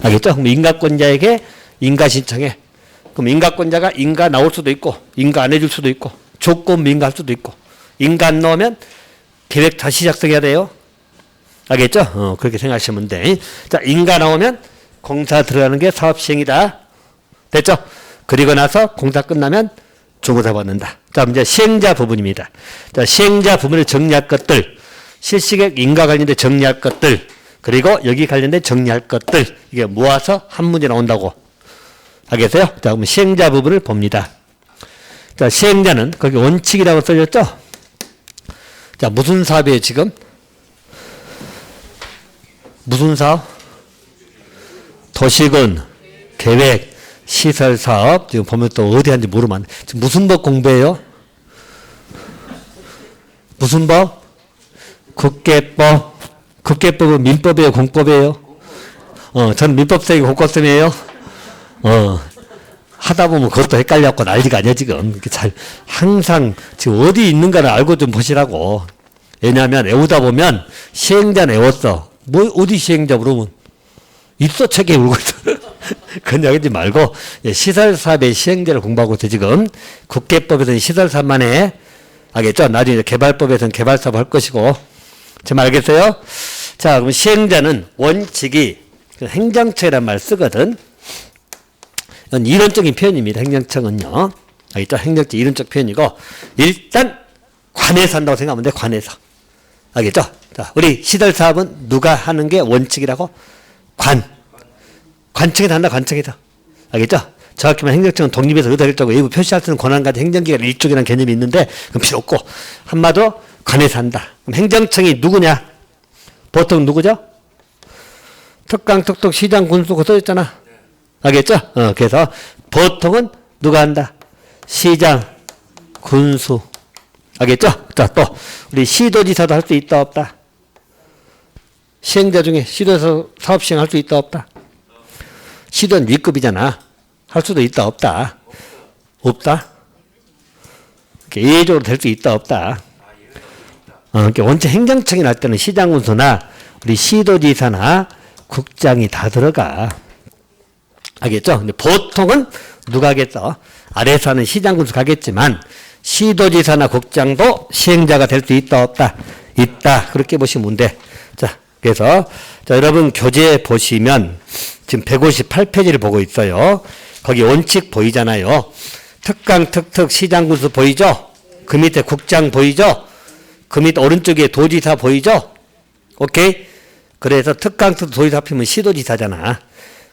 알겠죠? 그럼 인가권자에게 인가 신청해. 그럼 인가권자가 인가 나올 수도 있고 인가 안 해줄 수도 있고 조건 인가할 수도 있고 인가 안 나오면 계획 다시 작성해야 돼요. 알겠죠? 그렇게 생각하시면 돼. 자, 인가 나오면 공사 들어가는 게 사업 시행이다. 됐죠? 그리고 나서 공사 끝나면 중고사 받는다. 자, 이제 시행자 부분입니다. 자, 시행자 부분을 정리할 것들, 실시계획 인가 관련된 정리할 것들, 그리고 여기 관련된 정리할 것들, 이게 모아서 한 문제 나온다고. 알겠어요? 자, 그럼 시행자 부분을 봅니다. 자, 시행자는 거기 원칙이라고 써졌죠? 자, 무슨 사업이에요, 지금? 무슨 사업? 도시군, 계획, 시설 사업. 지금 보면 또 어디 한지 모르면 지금 무슨 법 공부해요? 무슨 법? 국계법. 국계법은 민법이에요, 공법이에요? 저는 민법생이고 공법생이에요. 하다 보면 그것도 헷갈려갖고 난리가 아니야, 지금. 이렇게 항상 지금 어디 있는가를 알고 좀 보시라고. 왜냐하면 외우다 보면 시행자는 외웠어. 뭐, 어디 시행자 물으면 있어, 책에 울고 있어. 그건 여기지 말고, 시설사업의 시행자를 공부하고 있어, 지금. 국계법에서는 시설사업만 해. 알겠죠? 나중에 개발법에서는 개발사업 할 것이고. 지금 알겠어요? 자, 그럼 시행자는 원칙이 행정처라는 말 쓰거든. 이건 이론적인 표현입니다. 행정처는요. 알겠죠? 행정처 이론적 표현이고, 일단 관에서 한다고 생각하면 돼, 관에서. 알겠죠? 자, 우리 시설사업은 누가 하는 게 원칙이라고? 관청에서 한다, 관청에서. 알겠죠? 정확히 말하면 행정청은 독립해서 의사결정하고 일부 표시할 수 있는 권한 가진 행정기관 일종이라는 개념이 있는데, 그건 필요 없고, 한마디로 관에서 한다. 그럼 행정청이 누구냐? 보통 누구죠? 특강, 특특, 시장, 군수, 그거 써있잖아. 알겠죠? 그래서 보통은 누가 한다? 시장, 군수. 알겠죠? 자, 또 우리 시도지사도 할 수 있다 없다? 시행자 중에 시도에서 사업 시행할 수 있다 없다? 시도는 위급이잖아. 할 수도 있다 없다? 없다? 예외적으로 될 수 있다 없다? 원체 행정청이 날 때는 시장, 군수나 우리 시도지사나 국장이 다 들어가. 알겠죠? 근데 보통은 누가 하겠어? 아래에서 하는 시장, 군수 가겠지만 시도지사나 국장도 시행자가 될 수 있다 없다? 있다. 그렇게 보시면 돼. 자, 그래서 자, 여러분 교재 보시면 지금 158페이지를 보고 있어요. 거기 원칙 보이잖아요. 특강, 특특, 시장, 군수 보이죠? 그 밑에 국장 보이죠? 그 밑에 오른쪽에 도지사 보이죠? 오케이? 그래서 특강, 특특, 도지사 합치면 시도지사잖아.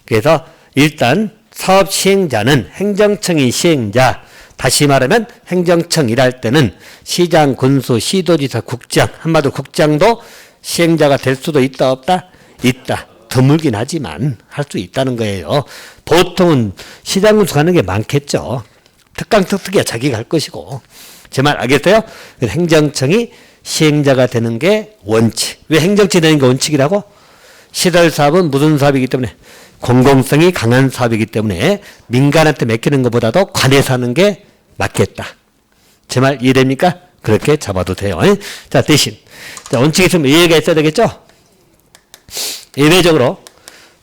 그래서 일단 사업 시행자는 행정청이 시행자. 다시 말하면 행정청 일할 때는 시장, 군수, 시도지사, 국장, 한마디로 국장도 시행자가 될 수도 있다 없다? 있다. 드물긴 하지만 할 수 있다는 거예요. 보통은 시장, 군수 가는 게 많겠죠. 특강, 특특이야 자기가 할 것이고. 제 말 알겠어요? 행정청이 시행자가 되는 게 원칙. 왜 행정청이 되는 게 원칙이라고? 시설사업은 무슨 사업이기 때문에? 공공성이 강한 사업이기 때문에 민간한테 맡기는 것보다도 관에서 하는 게 맞겠다. 제 말 이해됩니까? 그렇게 잡아도 돼요. 자, 대신 자, 원칙이 있으면 예외가 있어야 되겠죠? 예외적으로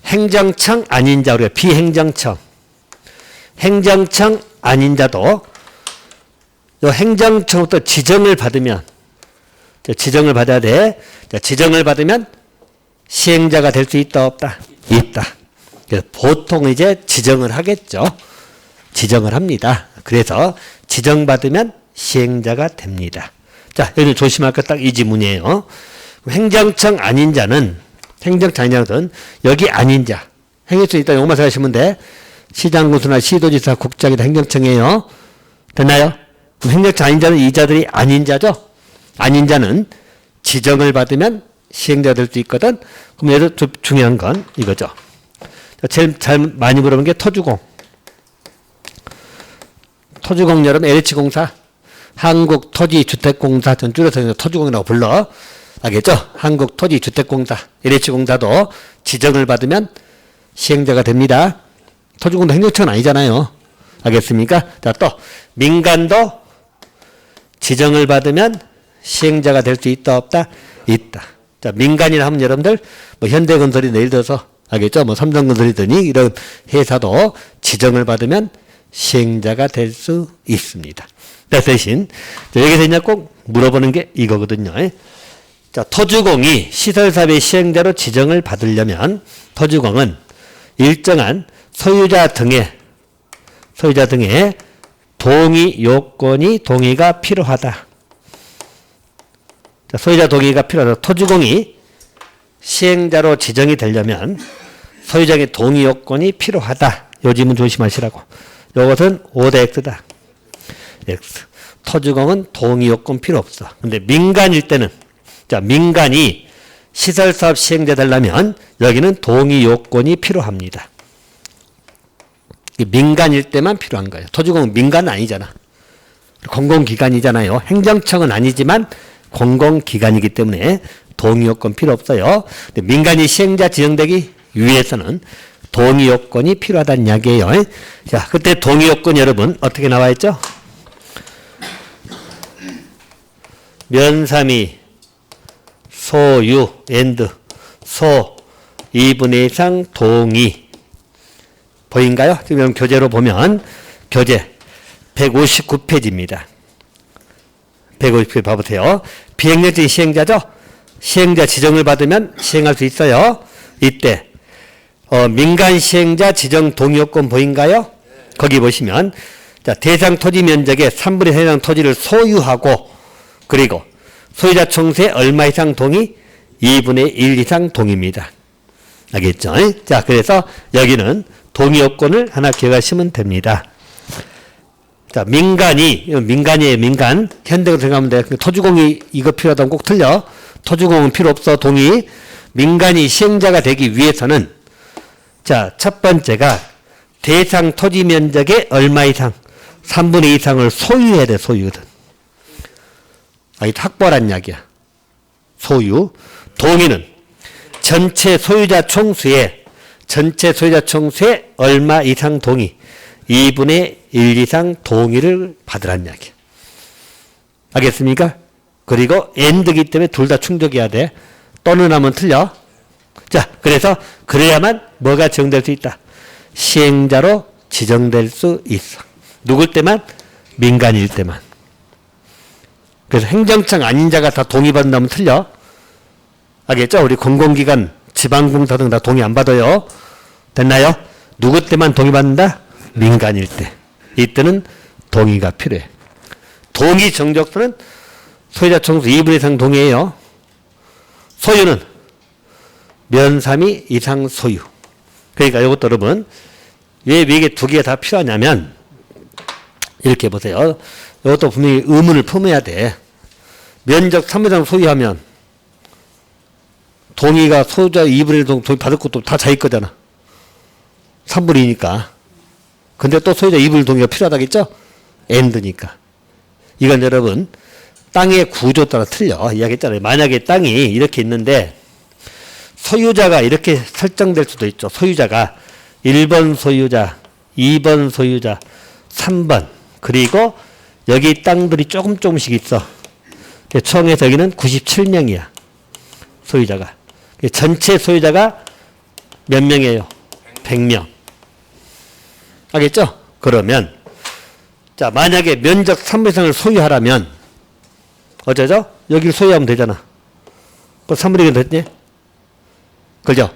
행정청 아닌 자, 우리가 비행정청, 행정청 아닌 자도 요 행정청부터 지정을 받으면, 지정을 받아야 돼. 자, 지정을 받으면 시행자가 될 수 있다 없다? 있다. 보통 이제 지정을 하겠죠. 지정을 합니다. 그래서 지정받으면 시행자가 됩니다. 자, 여기 조심할 것 딱 이 지문이에요. 행정청 아닌 자는, 행정청 아닌 자는 여기 아닌 자. 행정청 일단 요것만 생각하시면 돼. 시장, 군수나 시도지사, 국장이다 행정청이에요. 됐나요? 그럼 행정청 아닌 자는 이 자들이 아닌 자죠? 아닌 자는 지정을 받으면 시행자가 될 수 있거든. 그럼 예를 들어 중요한 건 이거죠. 제일 잘 많이 물어보는 게 토주공. 토주공 여러분 LH공사, 한국토지주택공사, 전 줄여서 토주공이라고 불러. 알겠죠? 한국토지주택공사, LH공사도 지정을 받으면 시행자가 됩니다. 토주공도 행정청은 아니잖아요. 알겠습니까? 자, 또 민간도 지정을 받으면 시행자가 될 수 있다 없다? 있다. 자, 민간이라 하면 여러분들 뭐 현대건설이 예를 들어서 알겠죠? 뭐 삼성건설이더니 이런 회사도 지정을 받으면 시행자가 될 수 있습니다. 대신 여기서 이제 꼭 물어보는 게 이거거든요. 자, 토주공이 시설사업의 시행자로 지정을 받으려면 토주공은 일정한 소유자 등의 동의 요건이 동의가 필요하다. 자, 소유자 동의가 필요하다. 토주공이 시행자로 지정이 되려면 소유자의 동의 요건이 필요하다. 요 지문 조심하시라고. 요것은 5대 X다. X. 토주공은 동의 요건 필요 없어. 근데 민간일 때는, 자, 민간이 시설사업 시행자 되려면 여기는 동의 요건이 필요합니다. 민간일 때만 필요한 거예요. 토지공은 민간은 아니잖아. 공공기관이잖아요. 행정청은 아니지만 공공기관이기 때문에 동의 요건 필요 없어요. 근데 민간이 시행자 지정되기 위해서는 동의 요건이 필요하다는 이야기예요. 자, 그때 동의 요건 여러분 어떻게 나와 있죠? 면삼이 소유 and 소 2분의 이상 동의 보인가요? 지금 교재로 보면 교재 159페이지입니다. 159페이지 봐보세요. 비행령증 시행자죠? 시행자 지정을 받으면 시행할 수 있어요. 이때 민간 시행자 지정 동의요건 보인가요? 거기 보시면 자, 대상 토지 면적의 3분의 3 이상 토지를 소유하고 그리고 소유자 총수의 얼마 이상 동의? 2분의 1 이상 동의입니다. 알겠죠? 자, 그래서 여기는 동의요건을 하나 기억하시면 됩니다. 자, 민간이에요, 민간. 현대로 생각하면 돼. 토지공이 이거 필요하다면 꼭 틀려. 토지공은 필요 없어, 동의. 민간이 시행자가 되기 위해서는 자, 첫 번째가 대상 토지 면적의 얼마 이상? 3분의 2 이상을 소유해야 돼, 소유거든. 이 확보란 이야기야. 소유. 동의는 전체 소유자 총수의 얼마 이상 동의, 2분의 1 이상 동의를 받으란 이야기야. 알겠습니까? 그리고 and이기 때문에 둘 다 충족해야 돼. 또는 하면 틀려. 자, 그래서 그래야만 뭐가 지정될 수 있다. 시행자로 지정될 수 있어. 누굴 때만? 민간일 때만. 그래서 행정청 아닌 자가 다 동의받는다면 틀려. 알겠죠? 우리 공공기관, 지방공사 등 다 동의 안 받아요. 됐나요? 누구 때만 동의받는다? 민간일 때. 이때는 동의가 필요해. 동의 정적수는 소유자 총수 2분의 1 이상 동의해요. 소유는 면삼이 이상 소유. 그러니까 이것도 여러분 왜 이게 두 개가 다 필요하냐면 이렇게 보세요. 이것도 분명히 의문을 품어야 돼. 면적 3분의 1 이상 소유하면 동의가 소유자 2분의 1 동의 받을 것도 다 자기 거잖아. 3분의 2니까. 근데 또 소유자 2분의 1 동의가 필요하다겠죠? and니까. 이건 여러분 땅의 구조 따라 틀려. 이야기했잖아요. 만약에 땅이 이렇게 있는데 소유자가 이렇게 설정될 수도 있죠. 소유자가 1번 소유자, 2번 소유자, 3번 그리고 여기 땅들이 조금씩 있어. 총해서 여기는 97명이야. 소유자가. 전체 소유자가 몇 명이에요? 100명. 알겠죠? 그러면 자, 만약에 면적 3분의 이상을 소유하라면 어쩌죠? 여기를 소유하면 되잖아. 그 3분의 1이 됐니? 그죠?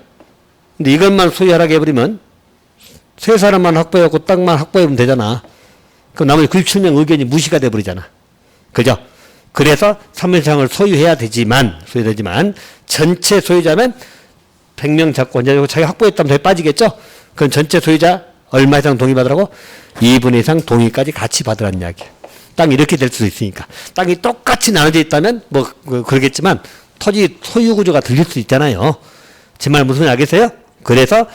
근데 이것만 소유하라고 해버리면 세 사람만 확보해갖고 땅만 확보해보면 되잖아. 그럼 나머지 97명 의견이 무시가 돼버리잖아. 그죠? 그래서 3분의 1 이상을 소유해야 되지만 전체 소유자면 100명 잡고 이제 자기 확보했다면 더 빠지겠죠? 그럼 전체 소유자 얼마 이상 동의받으라고? 2분의 1 이상 동의까지 같이 받으라는 이야기야. 땅이 이렇게 될 수도 있으니까. 땅이 똑같이 나눠져 있다면 뭐 그러겠지만 토지 소유 구조가 들릴 수 있잖아요. 제 말 무슨 말 알겠어요? 그래서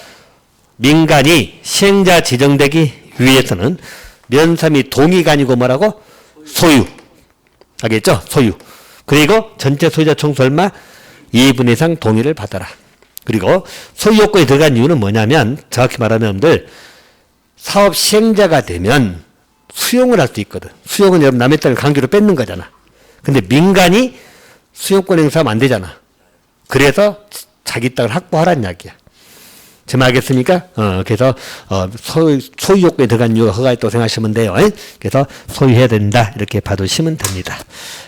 민간이 시행자 지정되기 위해서는 면삼이 동의가 아니고 뭐라고? 소유. 알겠죠? 소유. 그리고 전체 소유자 총수 얼마? 2분의 1 이상 동의를 받아라. 그리고 소유 요건에 들어간 이유는 뭐냐면 정확히 말하면 여러분들 사업 시행자가 되면 수용을 할 수 있거든. 수용은 여러분 남의 땅을 강제로 뺏는 거잖아. 근데 민간이 수용권 행사하면 안 되잖아. 그래서 자기 땅을 확보하라는 이야기야. 제 말 알겠습니까? 그래서 소유 요건에 들어간 이유가 그가 있다고 생각하시면 돼요. 그래서 소유해야 된다 이렇게 봐두시면 됩니다.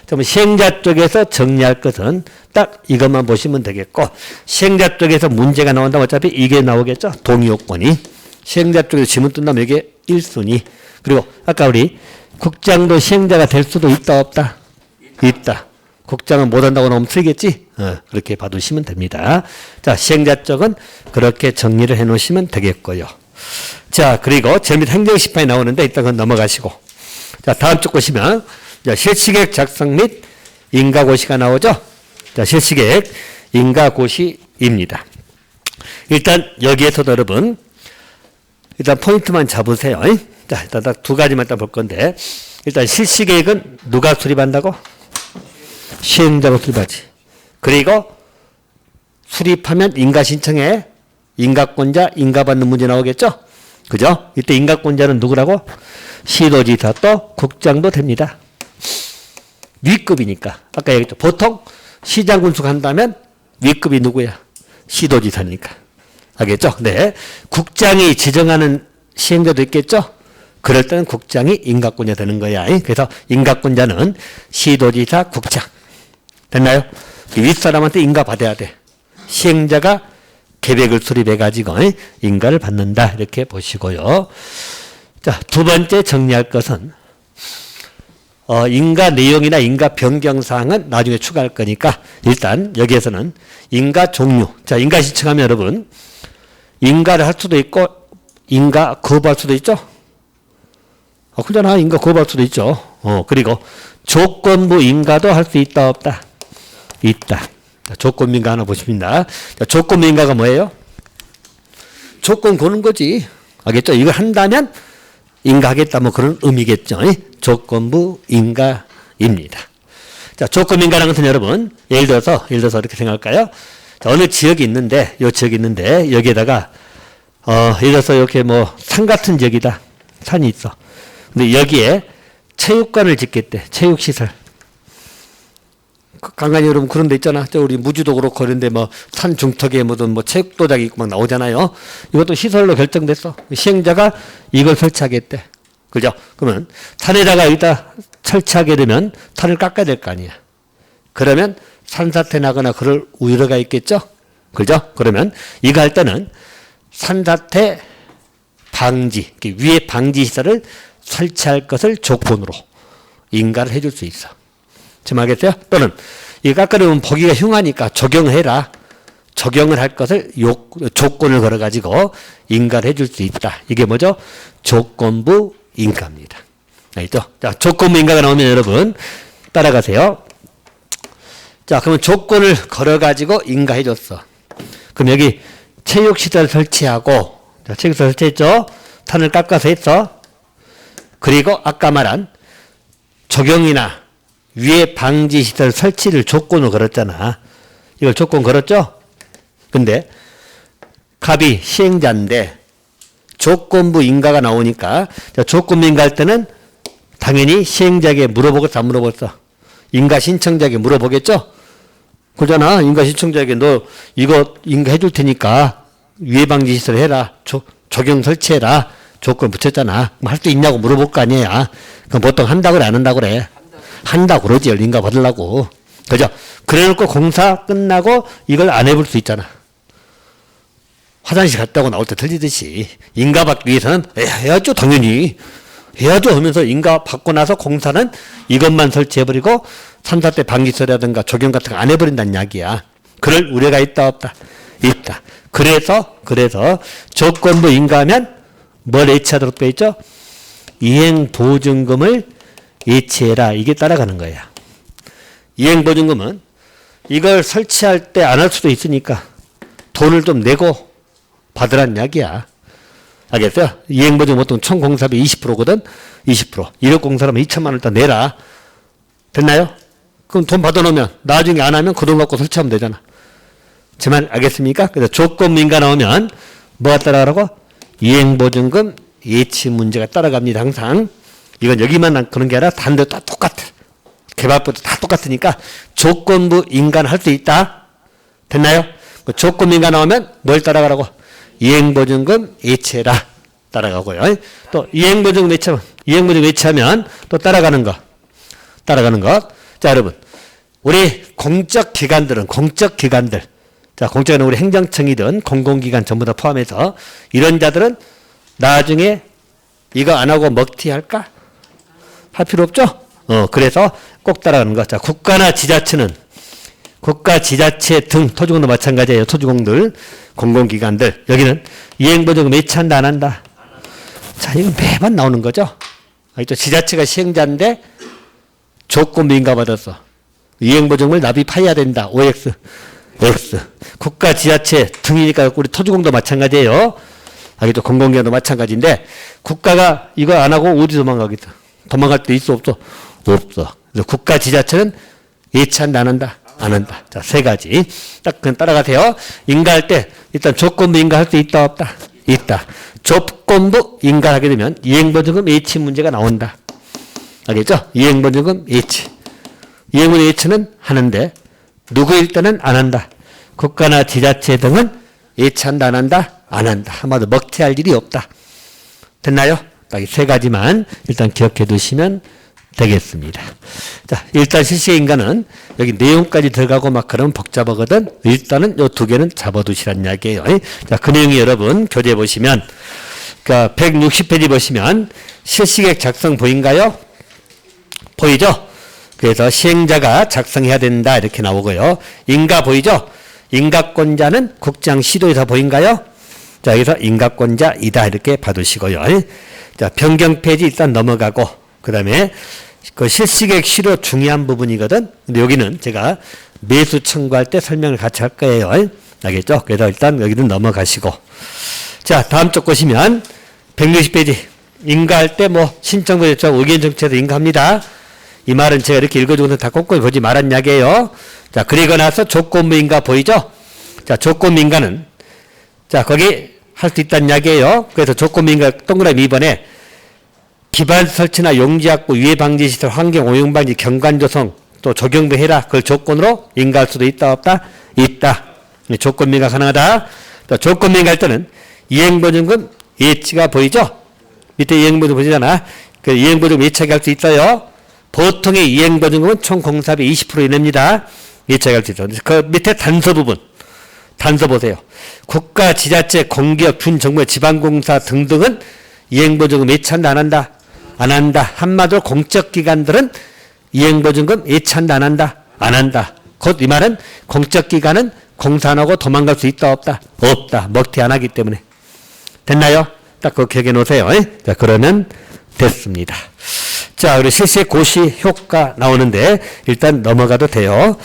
그럼 시행자 쪽에서 정리할 것은 딱 이것만 보시면 되겠고 시행자 쪽에서 문제가 나온다면 어차피 이게 나오겠죠. 동의 요건이. 시행자 쪽에서 지문 뜬다면 이게 1순위. 그리고 아까 우리 국장도 시행자가 될 수도 있다 없다? 있다. 국장은 못한다고 나오면 틀리겠지? 그렇게 봐두시면 됩니다. 자, 시행자 쪽은 그렇게 정리를 해 놓으시면 되겠고요. 자, 그리고 제일 밑 행정심판이 나오는데 일단 그건 넘어가시고. 자, 다음 쪽 보시면 자, 실시계획 작성 및 인가고시가 나오죠? 자, 실시계획 인가고시입니다. 일단 여기에서도 여러분 일단 포인트만 잡으세요. 자, 일단 딱 두 가지만 딱 볼 건데 일단 실시계획은 누가 수립한다고? 시행자가 수립하지. 그리고 수립하면 인가 신청에 인가권자, 인가받는 문제 나오겠죠? 그죠? 이때 인가권자는 누구라고? 시도지사 또 국장도 됩니다. 위급이니까. 아까 얘기했죠. 보통 시장 군수한다면 위급이 누구야? 시도지사니까. 알겠죠? 네. 국장이 지정하는 시행자도 있겠죠? 그럴 때는 국장이 인가권자 되는 거야. 그래서 인가권자는 시도지사, 국장. 됐나요? 윗사람한테 인가 받아야 돼. 시행자가 계획을 수립해가지고 인가를 받는다. 이렇게 보시고요. 자, 두 번째 정리할 것은 인가 내용이나 인가 변경 사항은 나중에 추가할 거니까 일단 여기에서는 인가 종류. 자, 인가 신청하면 여러분 인가를 할 수도 있고 인가 거부할 수도 있죠. 그러잖아. 인가 거부할 수도 있죠. 그리고 조건부 인가도 할 수 있다 없다? 있다. 자, 조건부 인가 하나 보십니다. 자, 조건부 인가가 뭐예요? 조건 거는 거지. 알겠죠? 이걸 한다면 인가하겠다 뭐 그런 의미겠죠. 조건부 인가입니다. 자, 조건부 인가라는 것은 여러분 예를 들어서 이렇게 생각할까요? 자, 어느 지역이 있는데 요 지역이 있는데 여기에다가 예를 들어서 이렇게 뭐 산 같은 지역이다. 산이 있어. 근데 여기에 체육관을 짓겠대. 체육시설. 간간히 여러분 그런 데 있잖아. 저 우리 무주도 그렇고 그런데 뭐 산 중턱에 묻은 뭐 체육도장이 있고 막 나오잖아요. 이것도 시설로 결정됐어. 시행자가 이걸 설치하겠대. 그죠? 그러면 산에다가 여기다 설치하게 되면 산을 깎아야 될 거 아니야. 그러면 산사태 나거나 그럴 우려가 있겠죠? 그죠? 그러면 이거 할 때는 산사태 방지, 위에 방지 시설을 설치할 것을 조건으로 인가를 해줄 수 있어. 지금 알겠어요? 또는 이 깎아내면 보기가 흉하니까 적용해라. 적용을 할 것을 조건을 걸어가지고 인가를 해줄 수 있다. 이게 뭐죠? 조건부 인가입니다. 알겠죠? 자, 조건부 인가가 나오면 여러분 따라가세요. 자, 그러면 조건을 걸어가지고 인가해줬어. 그럼 여기 체육시설 설치하고, 자, 체육시설 설치했죠? 산을 깎아서 했어. 그리고 아까 말한 적용이나 위에 방지시설 설치를 조건으로 걸었잖아. 이걸 조건 걸었죠? 근데 갑이 시행자인데 조건부 인가가 나오니까 조건부 인가할 때는 당연히 시행자에게 물어보겠어 안 물어보겠어? 인가 신청자에게 물어보겠죠? 그러잖아. 인가 신청자에게 너 이거 인가해 줄 테니까 위에 방지시설 해라. 적용 설치해라. 조건 붙였잖아. 할 수 있냐고 물어볼 거 아니야. 그럼 보통 한다고 그래 안 한다고 그래? 한다고 그러지. 인가 받으려고. 그죠? 그래 놓고 공사 끝나고 이걸 안 해볼 수 있잖아. 화장실 갔다고 나올 때 틀리듯이 인가 받기 위해서는 해야죠. 당연히. 해야죠 하면서 인가 받고 나서 공사는 이것만 설치해버리고 산사태 방지설이라든가 적용 같은 거 안 해버린다는 이야기야. 그럴 우려가 있다 없다? 있다. 그래서 조건부 인가하면 뭘 예치하도록 되어 있죠? 이행보증금을 예치해라. 이게 따라가는 거야. 이행보증금은 이걸 설치할 때 안 할 수도 있으니까 돈을 좀 내고 받으란 이야기야. 알겠어요? 이행보증금 보통 총 공사비 20%거든? 20%. 1억 공사라면 2천만 원 일단 내라. 됐나요? 그럼 돈 받아놓으면 나중에 안 하면 그 돈 갖고 설치하면 되잖아. 제 말 알겠습니까? 그래서 조건부 인가 나오면 뭐가 따라가라고? 이행보증금 예치 문제가 따라갑니다. 항상. 이건 여기만 그런 게 아니라 다른 데도 다 똑같아. 개발부도 다 똑같으니까 조건부 인가는 할 수 있다. 됐나요? 조건부 인가 나오면 뭘 따라가라고? 이행보증금 예치해라. 따라가고요. 또 이행보증금 예치하면 또 따라가는 거. 자, 여러분. 우리 공적기관들. 자, 공적은 우리 행정청이든 공공기관 전부 다 포함해서 이런 자들은 나중에 이거 안 하고 먹튀 할까? 할 필요 없죠? 그래서 꼭 따라가는 거. 자, 국가나 지자체는 국가, 지자체 등 토지공도 마찬가지예요. 토지공들, 공공기관들. 여기는 이행보증금 예치한다 안 한다? 자, 이건 매번 나오는 거죠. 알겠죠? 지자체가 시행자인데 조건부 인가 받았어. 이행보증금을 납입해야 된다. OX. X. 국가 지자체 등이니까 우리 토지공도 마찬가지예요. 알겠죠? 공공기관도 마찬가지인데 국가가 이거 안 하고 어디 도망가겠다. 도망갈 데 있어 없어? 없어. 그래서 국가 지자체는 예치한다 안 한다? 안 한다. 자, 세 가지. 딱 그냥 따라가세요. 인가할 때 일단 조건부 인가할 수 있다 없다? 있다. 조건부 인가하게 되면 이행보증금 예치 문제가 나온다. 알겠죠? 이행보증금 예치. 이행보증금 예치는 하는데 누구일 때는 안 한다. 국가나 지자체 등은 예치한다 안 한다? 안 한다. 한마디로 먹튀할 일이 없다. 됐나요? 딱 이 세 가지만 일단 기억해 두시면 되겠습니다. 자, 일단 실시의 인가는 여기 내용까지 들어가고 막 그러면 복잡하거든. 일단은 요 두 개는 잡아두시란 이야기예요. 자, 그 내용이 여러분 교재 보시면 그러니까 160페이지 보시면 실시계획 작성 보인가요? 보이죠? 그래서 시행자가 작성해야 된다 이렇게 나오고요. 인가 보이죠? 인가권자는 국장 시도에서 보인가요? 자, 여기서 인가권자이다 이렇게 봐두시고요. 자, 변경 페이지 일단 넘어가고 그 다음에 그 실시계획 시료 중요한 부분이거든. 근데 여기는 제가 매수 청구할 때 설명을 같이 할 거예요. 알겠죠? 그래서 일단 여기는 넘어가시고. 자, 다음 쪽 보시면 160페이지. 인가할 때 뭐 신청부 요청 의견 정치에서 인가합니다. 이 말은 제가 이렇게 읽어주고서 다 꼼꼼히 보지 말란 이야기예요. 자, 그리고 나서 조건부 인가 보이죠? 자, 조건부 인가는 자, 거기 할 수 있다는 이야기예요. 그래서 조건부 인가 동그라미 2번에 기반 설치나 용지 확보, 유해 방지 시설, 환경 오염 방지, 경관 조성, 또 적용도 해라. 그걸 조건으로 인가할 수도 있다 없다? 있다. 조건 인가 가능하다. 또 조건 인가할 때는 이행보증금 예치가 보이죠? 밑에 이행보증금 보이잖아. 그 이행보증금 예치하게 할 수 있어요. 보통의 이행보증금은 총 공사비 20% 이내입니다. 예치하게 할 수 있어요. 그 밑에 단서 부분. 단서 보세요. 국가, 지자체, 공기업, 준정부, 지방공사 등등은 이행보증금 예치한다 안 한다? 안 한다. 한마디로 공적기관들은 이행보증금 예치한다 안 한다? 안 한다. 곧 이 말은 공적기관은 공사 안 하고 도망갈 수 있다 없다? 없다. 먹튀 안 하기 때문에. 됐나요? 딱 그거 기억해 놓으세요. 자, 그러면 됐습니다. 자, 우리 실시의 고시 효과 나오는데 일단 넘어가도 돼요.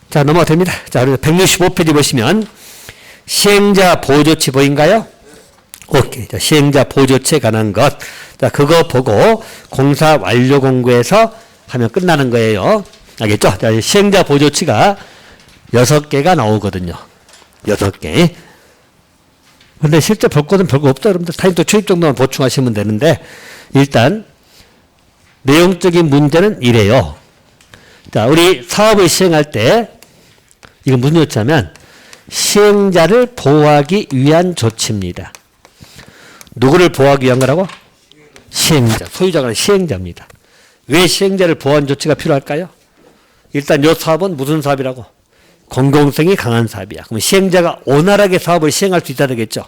자, 넘어가도 됩니다. 자, 우리 165페이지 보시면 시행자 보호조치 보인가요? 오케이. 자, 시행자 보호조치에 관한 것. 자, 그거 보고 공사 완료 공고에서 하면 끝나는 거예요. 알겠죠? 자, 시행자 보호조치가 6개가 나오거든요. 6개. 근데 실제 볼 것은 별거 없다. 여러분들 타임도 출입 정도만 보충하시면 되는데 일단 내용적인 문제는 이래요. 자, 우리 사업을 시행할 때 이건 무슨 조치냐면 시행자를 보호하기 위한 조치입니다. 누구를 보호하기 위한 거라고? 시행자. 소유자가 시행자입니다. 왜 시행자를 보호하는 조치가 필요할까요? 일단 이 사업은 무슨 사업이라고? 공공성이 강한 사업이야. 그럼 시행자가 원활하게 사업을 시행할 수 있어야 되겠죠?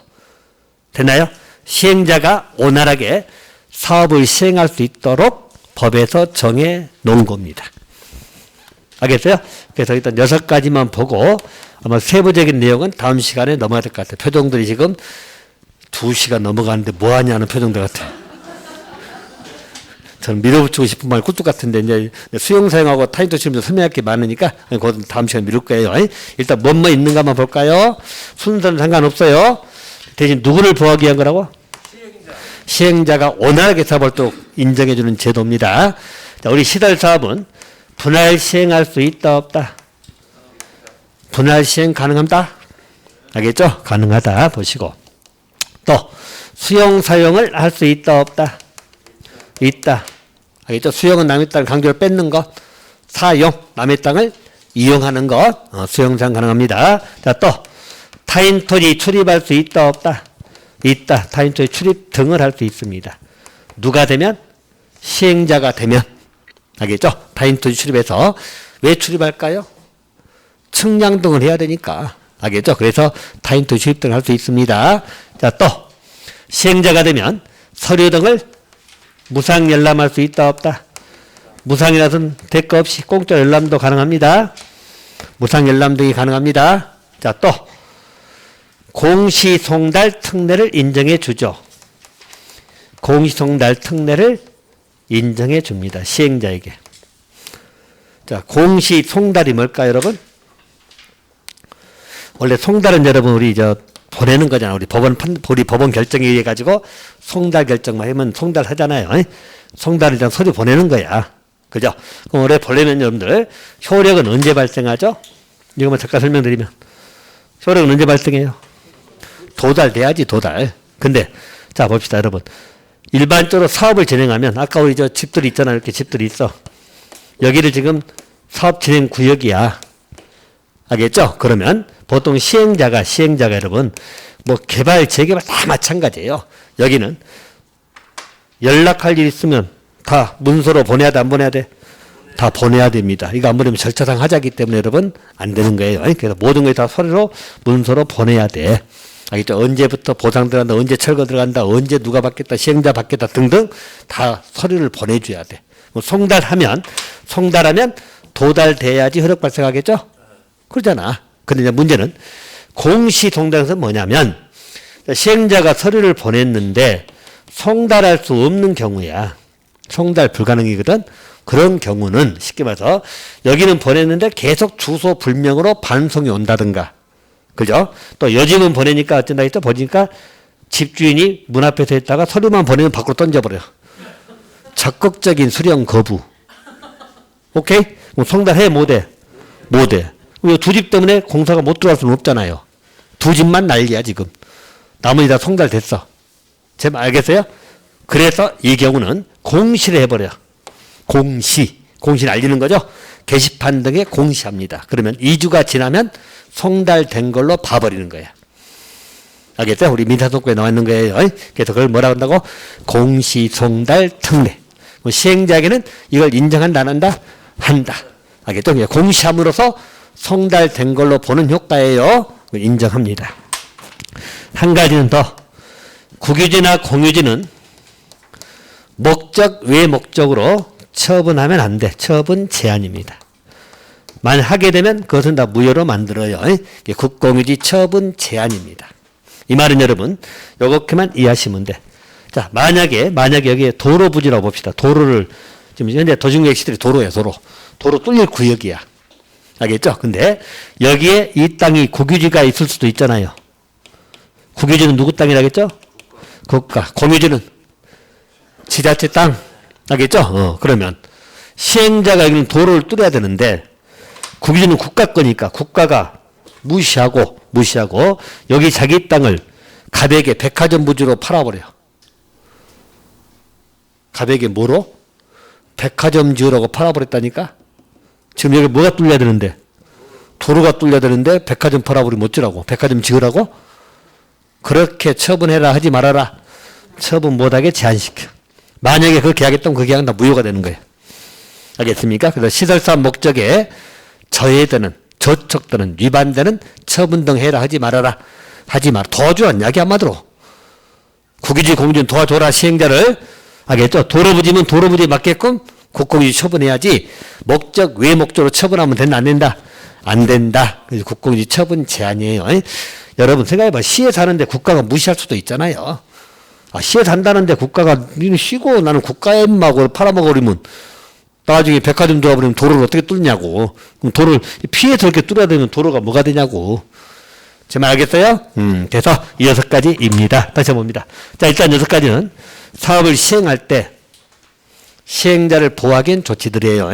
됐나요? 시행자가 원활하게 사업을 시행할 수 있도록 법에서 정해 놓은 겁니다. 알겠어요? 그래서 일단 6가지만 보고 아마 세부적인 내용은 다음 시간에 넘어야 될 것 같아요. 표정들이 지금 2시간 넘어가는데 뭐 하냐는 표정들 같아요. 저는 밀어붙이고 싶은 말 꿀뚝 같은데 이제 수용사용하고 타인도 지금 설명할 게 많으니까 그 다음 시간에 미룰 거예요. 일단 뭐뭐 있는가만 볼까요? 순서는 상관없어요. 대신 누구를 보호하기 위한 거라고? 시행자가 원활하게 사업을 또 인정해주는 제도입니다. 자, 우리 시설 사업은 분할 시행할 수 있다 없다? 분할 시행 가능합니다. 알겠죠? 가능하다 보시고 또 수용 사용을 할 수 있다 없다? 있다. 알겠죠? 수용은 남의 땅을 강제로 뺏는 것, 사용 남의 땅을 이용하는 것, 수용상 가능합니다. 자, 또 타인 토지 출입할 수 있다 없다? 있다. 타인 토지 출입 등을 할 수 있습니다. 누가 되면? 시행자가 되면. 알겠죠? 타인 토지 출입해서 왜 출입할까요? 측량 등을 해야 되니까. 알겠죠? 그래서 타인 토지 출입 등을 할 수 있습니다. 자, 또 시행자가 되면 서류 등을 무상 열람할 수 있다 없다? 무상이라든 대가 없이 공짜 열람도 가능합니다. 무상 열람 등이 가능합니다. 자, 또 공시송달 특례를 인정해 주죠. 공시송달 특례를 인정해 줍니다. 시행자에게. 자, 공시송달이 뭘까요, 여러분? 원래 송달은 여러분 우리 보내는 거잖아. 우리 법원 결정에 의해 가지고 송달 결정만 하면 송달 하잖아요. 송달이랑 서류 보내는 거야. 그죠? 그럼 원래 보내면 여러분들 효력은 언제 발생하죠? 이거만 잠깐 설명드리면 효력은 언제 발생해요? 도달돼야지 도달. 근데 자 봅시다 여러분. 일반적으로 사업을 진행하면 아까 우리 집들이 있잖아. 이렇게 집들이 있어. 여기를 지금 사업 진행 구역이야. 알겠죠? 그러면 보통 시행자가 여러분 뭐 개발 재개발 다 마찬가지예요. 여기는 연락할 일 있으면 다 문서로 보내야 돼 안 보내야 돼? 다 보내야 됩니다. 이거 안 보내면 절차상 하자기 때문에 여러분 안 되는 거예요. 그래서 모든 걸 다 서류로 문서로 보내야 돼. 알겠죠? 언제부터 보상 들어간다, 언제 철거 들어간다, 언제 누가 받겠다, 시행자 받겠다 등등 다 서류를 보내줘야 돼. 송달하면 도달돼야지 효력 발생하겠죠? 그러잖아. 근데 이제 문제는 공시 송달에서 뭐냐면 시행자가 서류를 보냈는데 송달할 수 없는 경우야. 송달 불가능이거든. 그런 경우는 쉽게 말해서 여기는 보냈는데 계속 주소 불명으로 반송이 온다든가. 그죠? 또 요즘은 보내니까 어쩐다 했죠? 보니까 집주인이 문 앞에서 했다가 서류만 보내면 밖으로 던져버려. 적극적인 수령 거부. 오케이? 그럼 송달해 못해? 못해. 두 집 때문에 공사가 못 들어갈 수는 없잖아요. 두 집만 난리야 지금. 나머지 다 송달됐어. 제 말 알겠어요? 그래서 이 경우는 공시를 해버려. 공시를 알리는 거죠. 게시판 등에 공시합니다. 그러면 2주가 지나면 송달된 걸로 봐버리는 거야. 알겠죠? 우리 민사소법에 나와 있는 거예요. 그래서 그걸 뭐라 한다고? 공시 송달 특례. 시행자에게는 이걸 인정한다 안 한다? 한다. 알겠죠? 공시함으로써 송달된 걸로 보는 효과예요. 인정합니다. 한 가지는 더. 국유지나 공유지는 목적 외 목적으로 처분하면 안 돼. 처분 제한입니다. 만약 하게 되면 그것은 다 무효로 만들어요. 국공유지 처분 제한입니다. 이 말은 여러분 요렇게만 이해하시면 돼. 자, 만약에 여기에 도로 부지라고 봅시다. 도로를 지금 현재 도심구역 시들이 도로예요. 도로 뚫릴 구역이야. 알겠죠? 근데 여기에 이 땅이 국유지가 있을 수도 있잖아요. 국유지는 누구 땅이라겠죠? 국가. 공유지는 지자체 땅. 알겠죠? 그러면 시행자가 여기는 도로를 뚫어야 되는데 국유지는 국가 거니까 국가가 무시하고 여기 자기 땅을 갑에게 백화점 부지로 팔아버려. 갑에게 뭐로? 백화점 지으라고 팔아버렸다니까? 지금 여기 뭐가 뚫려야 되는데? 도로가 뚫려야 되는데 백화점 팔아버리면 어쩌라고? 백화점 지으라고? 그렇게 처분해라 하지 말아라. 처분 못하게 제한시켜. 만약에 그렇게 하겠다면 그 계약은 다 무효가 되는 거예요. 알겠습니까? 그래서 시설사업 목적에 저해되는, 저촉되는, 위반되는 처분 등 해라 하지 말아라. 하지 마라. 도와주란 이야기 한마디로. 국유지 공유지는 도와줘라 시행자를. 알겠죠? 도로부지면 도로부지에 맞게끔 국공유지 처분해야지 목적 외 목적으로 처분하면 된다 안 된다? 안 된다. 그래서 국공유지 처분 제한이에요. 여러분 생각해봐. 시에 사는데 국가가 무시할 수도 있잖아요. 시에 산다는데 국가가 니는 쉬고 나는 국가에 임하고 팔아먹어버리면 나중에 백화점 들어와버리면 도로를 어떻게 뚫냐고. 그럼 도로를 피해서 이렇게 뚫어야 되면 도로가 뭐가 되냐고. 제 말 알겠어요? 그래서 이 6가지입니다. 다시 해봅니다. 자, 일단 6가지는 사업을 시행할 때 시행자를 보호하기 위한 조치들이에요.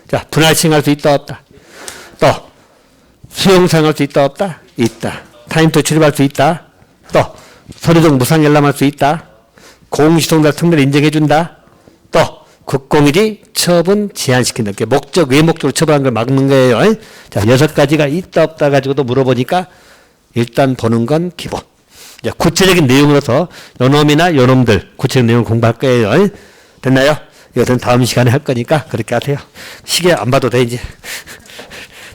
자, 분할 시행할 수 있다 없다? 또 수용 사용할 수 있다 없다? 있다. 타임투 출입할 수 있다? 또 서류등 무상 열람할 수 있다? 공시송달 특례를 인정해준다? 또 국공유지 처분 제한시킨다. 목적 외 목적으로 처분한 걸 막는 거예요. 자, 6가지가 있다 없다 가지고도 물어보니까 일단 보는 건 기본. 이제 구체적인 내용으로서 요놈이나 요놈들 구체적인 내용을 공부할 거예요. 됐나요? 이것은 다음 시간에 할 거니까 그렇게 하세요. 시계 안 봐도 돼 이제.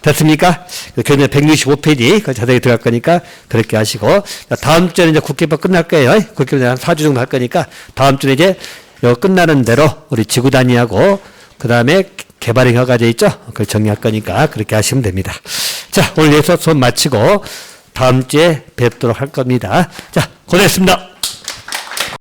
됐습니까? 교재 165페이지 자세히 들어갈 거니까 그렇게 하시고, 다음 주에는 이제 국회법 끝날 거예요. 국회법 한 4주 정도 할 거니까 다음 주에 이제 요 끝나는 대로 우리 지구 단위하고 그 다음에 개발행 허가제 있죠? 그걸 정리할 거니까 그렇게 하시면 됩니다. 자, 오늘 여기서 수업 마치고 다음 주에 뵙도록 할 겁니다. 자, 고생했습니다.